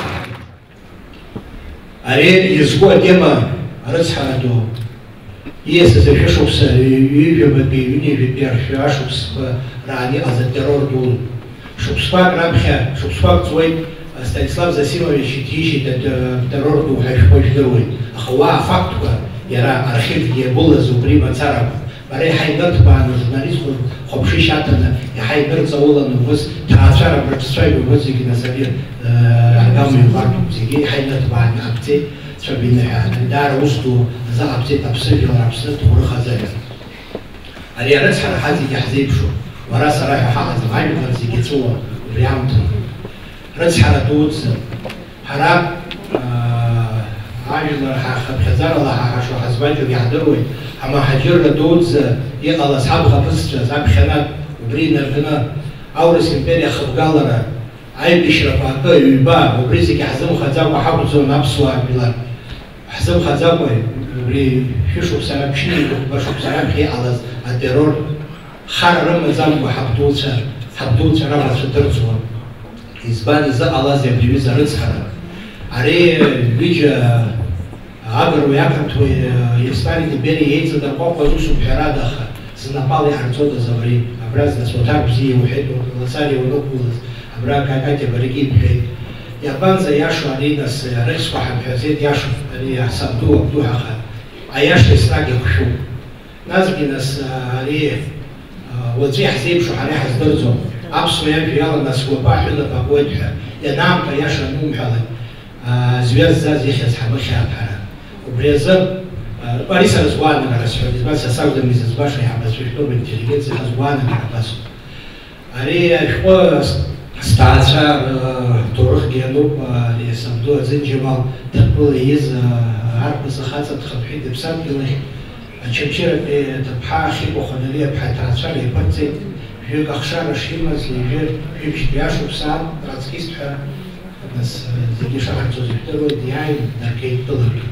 Ари изку атема рыцҳаратәу ииасыз ашәышықәса, ҩыжәабатәи, ҩынҩажәатәи ашәышықәсақәа раан иҟаз атеррор ду шықсқак раԥхьа, шықсқак ҵуеит Станислав Засимович иҭижьит атеррортә уҳәа ишәдыруеит. Аха уа афактқәа иара архивгьы иагәылаз убри мацарақәа. Бара иаҳа инырҭбааны журналистқәа хәаԥшышьа аҭаны, иаҳа инырҵауланы ус ҭаацәара рҿцәа ибымбоз зегьы насыԥ аргама иҟәардәуп, зегьы иаҳа инырҭбааны иҟабҵеит, цәаба иныҳәааны. Даара ус ду азаҟабҵеит аԥсыжәлар, Аԥсны ҭоурых азыҳәан. Ари арыцҳара ҳа зегьы ҳзеиԥшуп. Уара сара ҳәа ҳаҟаӡам, ажәлар зегьы ҵуа убри аамҭаны. Рыцҳара дуӡӡа, ҳара ажәлар ҳахыԥхьаӡарала ҳаҳашо ҳазбаџьоугьы иаҳдыруеит, ҳамаҳаџьырра дуӡӡа иҟалаз ҳабӷаԥызцәаз аԥхьанатә убри инаркны аурыс империа ахыбгалара, аибашьрақәа акы ҩба, убри зегьы ҳзымхаӡакәа ҳақәӡуан аԥсуаа жәлар. Ҳзымхаӡакәа убри шәышықәса раԥшьны башықәса раԥхьа иҟалаз атеррор хара рымаӡамкәа ҳабдуцәа рабацәа дырӡуан. Избан изыҟалазеи абри аҩыза арыцҳара? Ари ҩыџьа агыруеи ақырҭуеи Сталини Бериа еиҵадырҟәаҟәаз усуп ҳәарада, аха знапала иҳарҵодаз абри абра знацәоҭар бзиа иуҳәеит, лацар иунықәгылаз, абра Катиа баргьы ибҳәеит. Иабанӡа иашоу ари нас арыхьӡқәа ҳамҳәаӡеит, иашоуп ари сабду абду ҳаха, аиаша еснагь иахәшәуп. Насгьы нас ари уаҵәы иаҳзеиԥшу ҳара иҳаздырӡом. Аԥсуа иажәа иаланы асгәаԥа ҳәынаԥ акуеит ҳәа, ианаамҭа аиаша анумҳәалак, зҩа ззаз ихьыз ҳамыхьаап ҳара. Убри азы ари сара сгәаанагара сҳәоит, избан са сакәӡам изыӡбаша иҳабацәа шәтәоуп интеллигенциа сгәаанагара басуп. Ари ашәҟәы сҭаацәа рҭоурыхгьы иануп, ари сабду Аӡынџьабал Ҭырқәыла ииз арԥыс ахаҵа дхынҳәит иԥсадгьылахь, Очамчыратәи ҭыԥҳа ахьыҟаху ари аԥҳа ҭаацәара иԥырҵеит. Жәҩык ахшара шимаз, жәҩбжьтәи ашықәса транскист ҳәа нас зегьы шаҳарцоз ижәдыруеит, иааин днаргеит тәылакгьы.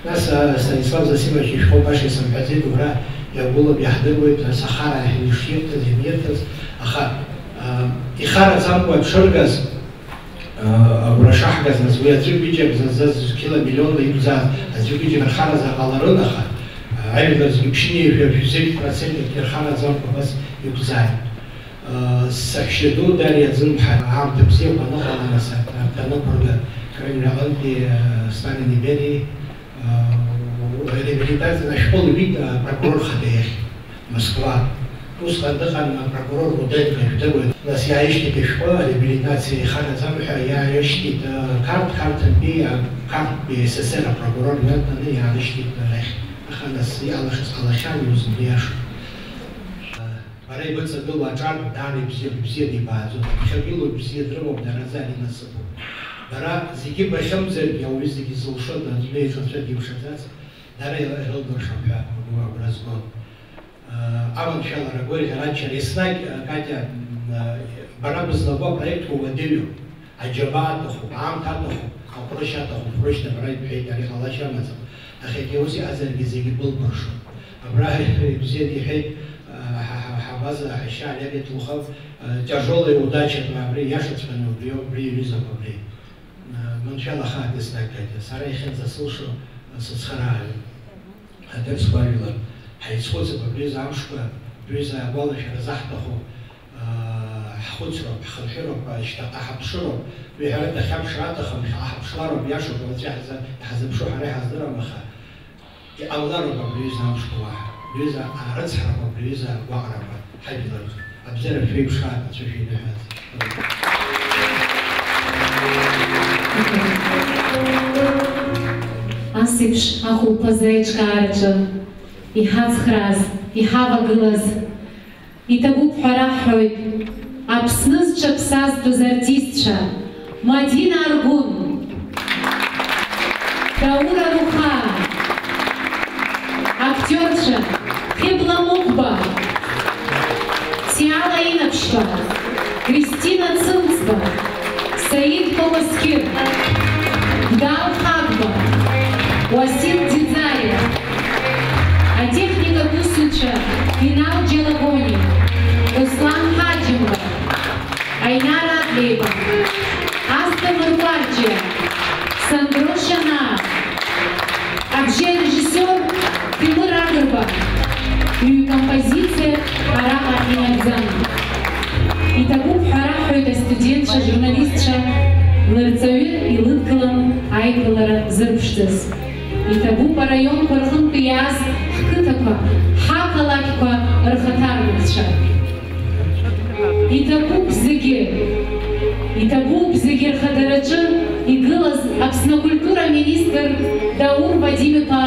Нас Станислав Засимович ишәҟәы баша исымҳәаӡеит, убра иагәылоуп иаҳдыруеит, нас ахара иширҭаз, ианирҭаз, аха ихараӡамкәа дшыргаз, агәра шаҳгаз, нас уи аӡәы-ҩыџьа бзазаз қьила-миллионла иқәзааз аӡәы-ҩыџьа рхаразар ҟаларын, аха ажәлар зегьы ԥшьынҩажәа %% ирхараӡамкәа бас иқәзааит. Саҳәшьа ду Дариа Ӡынԥҳа аамҭа бзиақәа аныҟала, нас данықәырга Кремль аҟынтәи Сталини Бериеи реабилитациа ашәҟәы лҩит апрокурор хада иахь, Москва. Усҟан дыҟан апрокурор Руденко ижәдыруеит. Нас иааишьҭит ашәҟәы ареабилитациа ихараӡам ҳәа иааишьҭит Карҭантәи СССР апрокурор ҩантаны иаарышьҭит арахь. Аха нас иалашаз ҟалахьан иузымбриашоуп. Бара ибыҵагылоу аҿар даара ибзианы ибааӡоит, аԥхьагылоу ибзиа дрымоуп, дараӡа ари насыԥуп. Бара зегьы бахьымӡаргьы ауаҩы зегьы зылшода адунеиаҿ анцәа димшаӡац, дара ирылдыршап ҳәа агәра згон. Аманшәалара, агәырӷьарачара, еснагь Катиа, бара бызлаго апроектқәа уадаҩуп, аџьабаа аҭахуп, аамҭа аҭахуп, аҟәрышь аҭахуп, ҟәрышьна бара ибҳәеит, ари ҟалашьа амаӡам. Аха егьа ус иҟазаргьы зегьы былбыршоуп. Абра ибзианы иҳәеит Ҳабаза Ҳашьа Олег Тлухов, тяжелая удача абри иашаҵәҟьаны убри аҩызак абри. Маншәала хаак еснагь Катиа, сара иахьынӡасылшо сыцхырааҩын. Ҳаҭырцқәа ажәлар ҳаицхәыцып абриазы амшқәа, абриазы агәалашәара заҳҭаху ҳхәыцроуп, ҳхынҳәыроуп, ҳаԥшыроуп, уиҳәарада ахьаԥшра аҭахым, аҳаԥшлароуп, иашоуп, уаҵәы иҳазыԥшу ҳара иҳаздырам, аха иҟалароуп абриазы амшқәа уаҳа. Абриазы арыцҳарақәа, абриазы агәаҟрақәа ҳажәлар абзиара шәеиԥшааит, анцәа шәиныҳәаз. Ас еиԥш ахәылԥазы аиҿкаараҿы иҳацхрааз, иҳавагылаз, иҭабуп ҳәа раҳҳәоит Аԥсны зҿаԥсазтәыз артистцәа Мадина Аргәын, Даура Руха, актиорцәа Хьыбла Мукба, Циала Инаԥшьба, Кристина Цымцба, Саид Полоскир, Гдал Хагба, Уасил Дидзаев, атехника Гусуча Инал Джелагони, Руслан Хаджимов, Айнара Адлеева, Аста Мырварчия, Сандро Шана, обже-режиссер Тимур Агырба и композиция Арама Инадзан. И табуп харахует зырԥшӡаз. Иҭабуп араионқәа рҟынтә иааз ҳқыҭақәа, ҳақалақьқәа рхаҭарнакцәа. Иҭабуп зегьы рхадараҿы игылаз Аԥсны акультура министр Даур Вадим-иԥа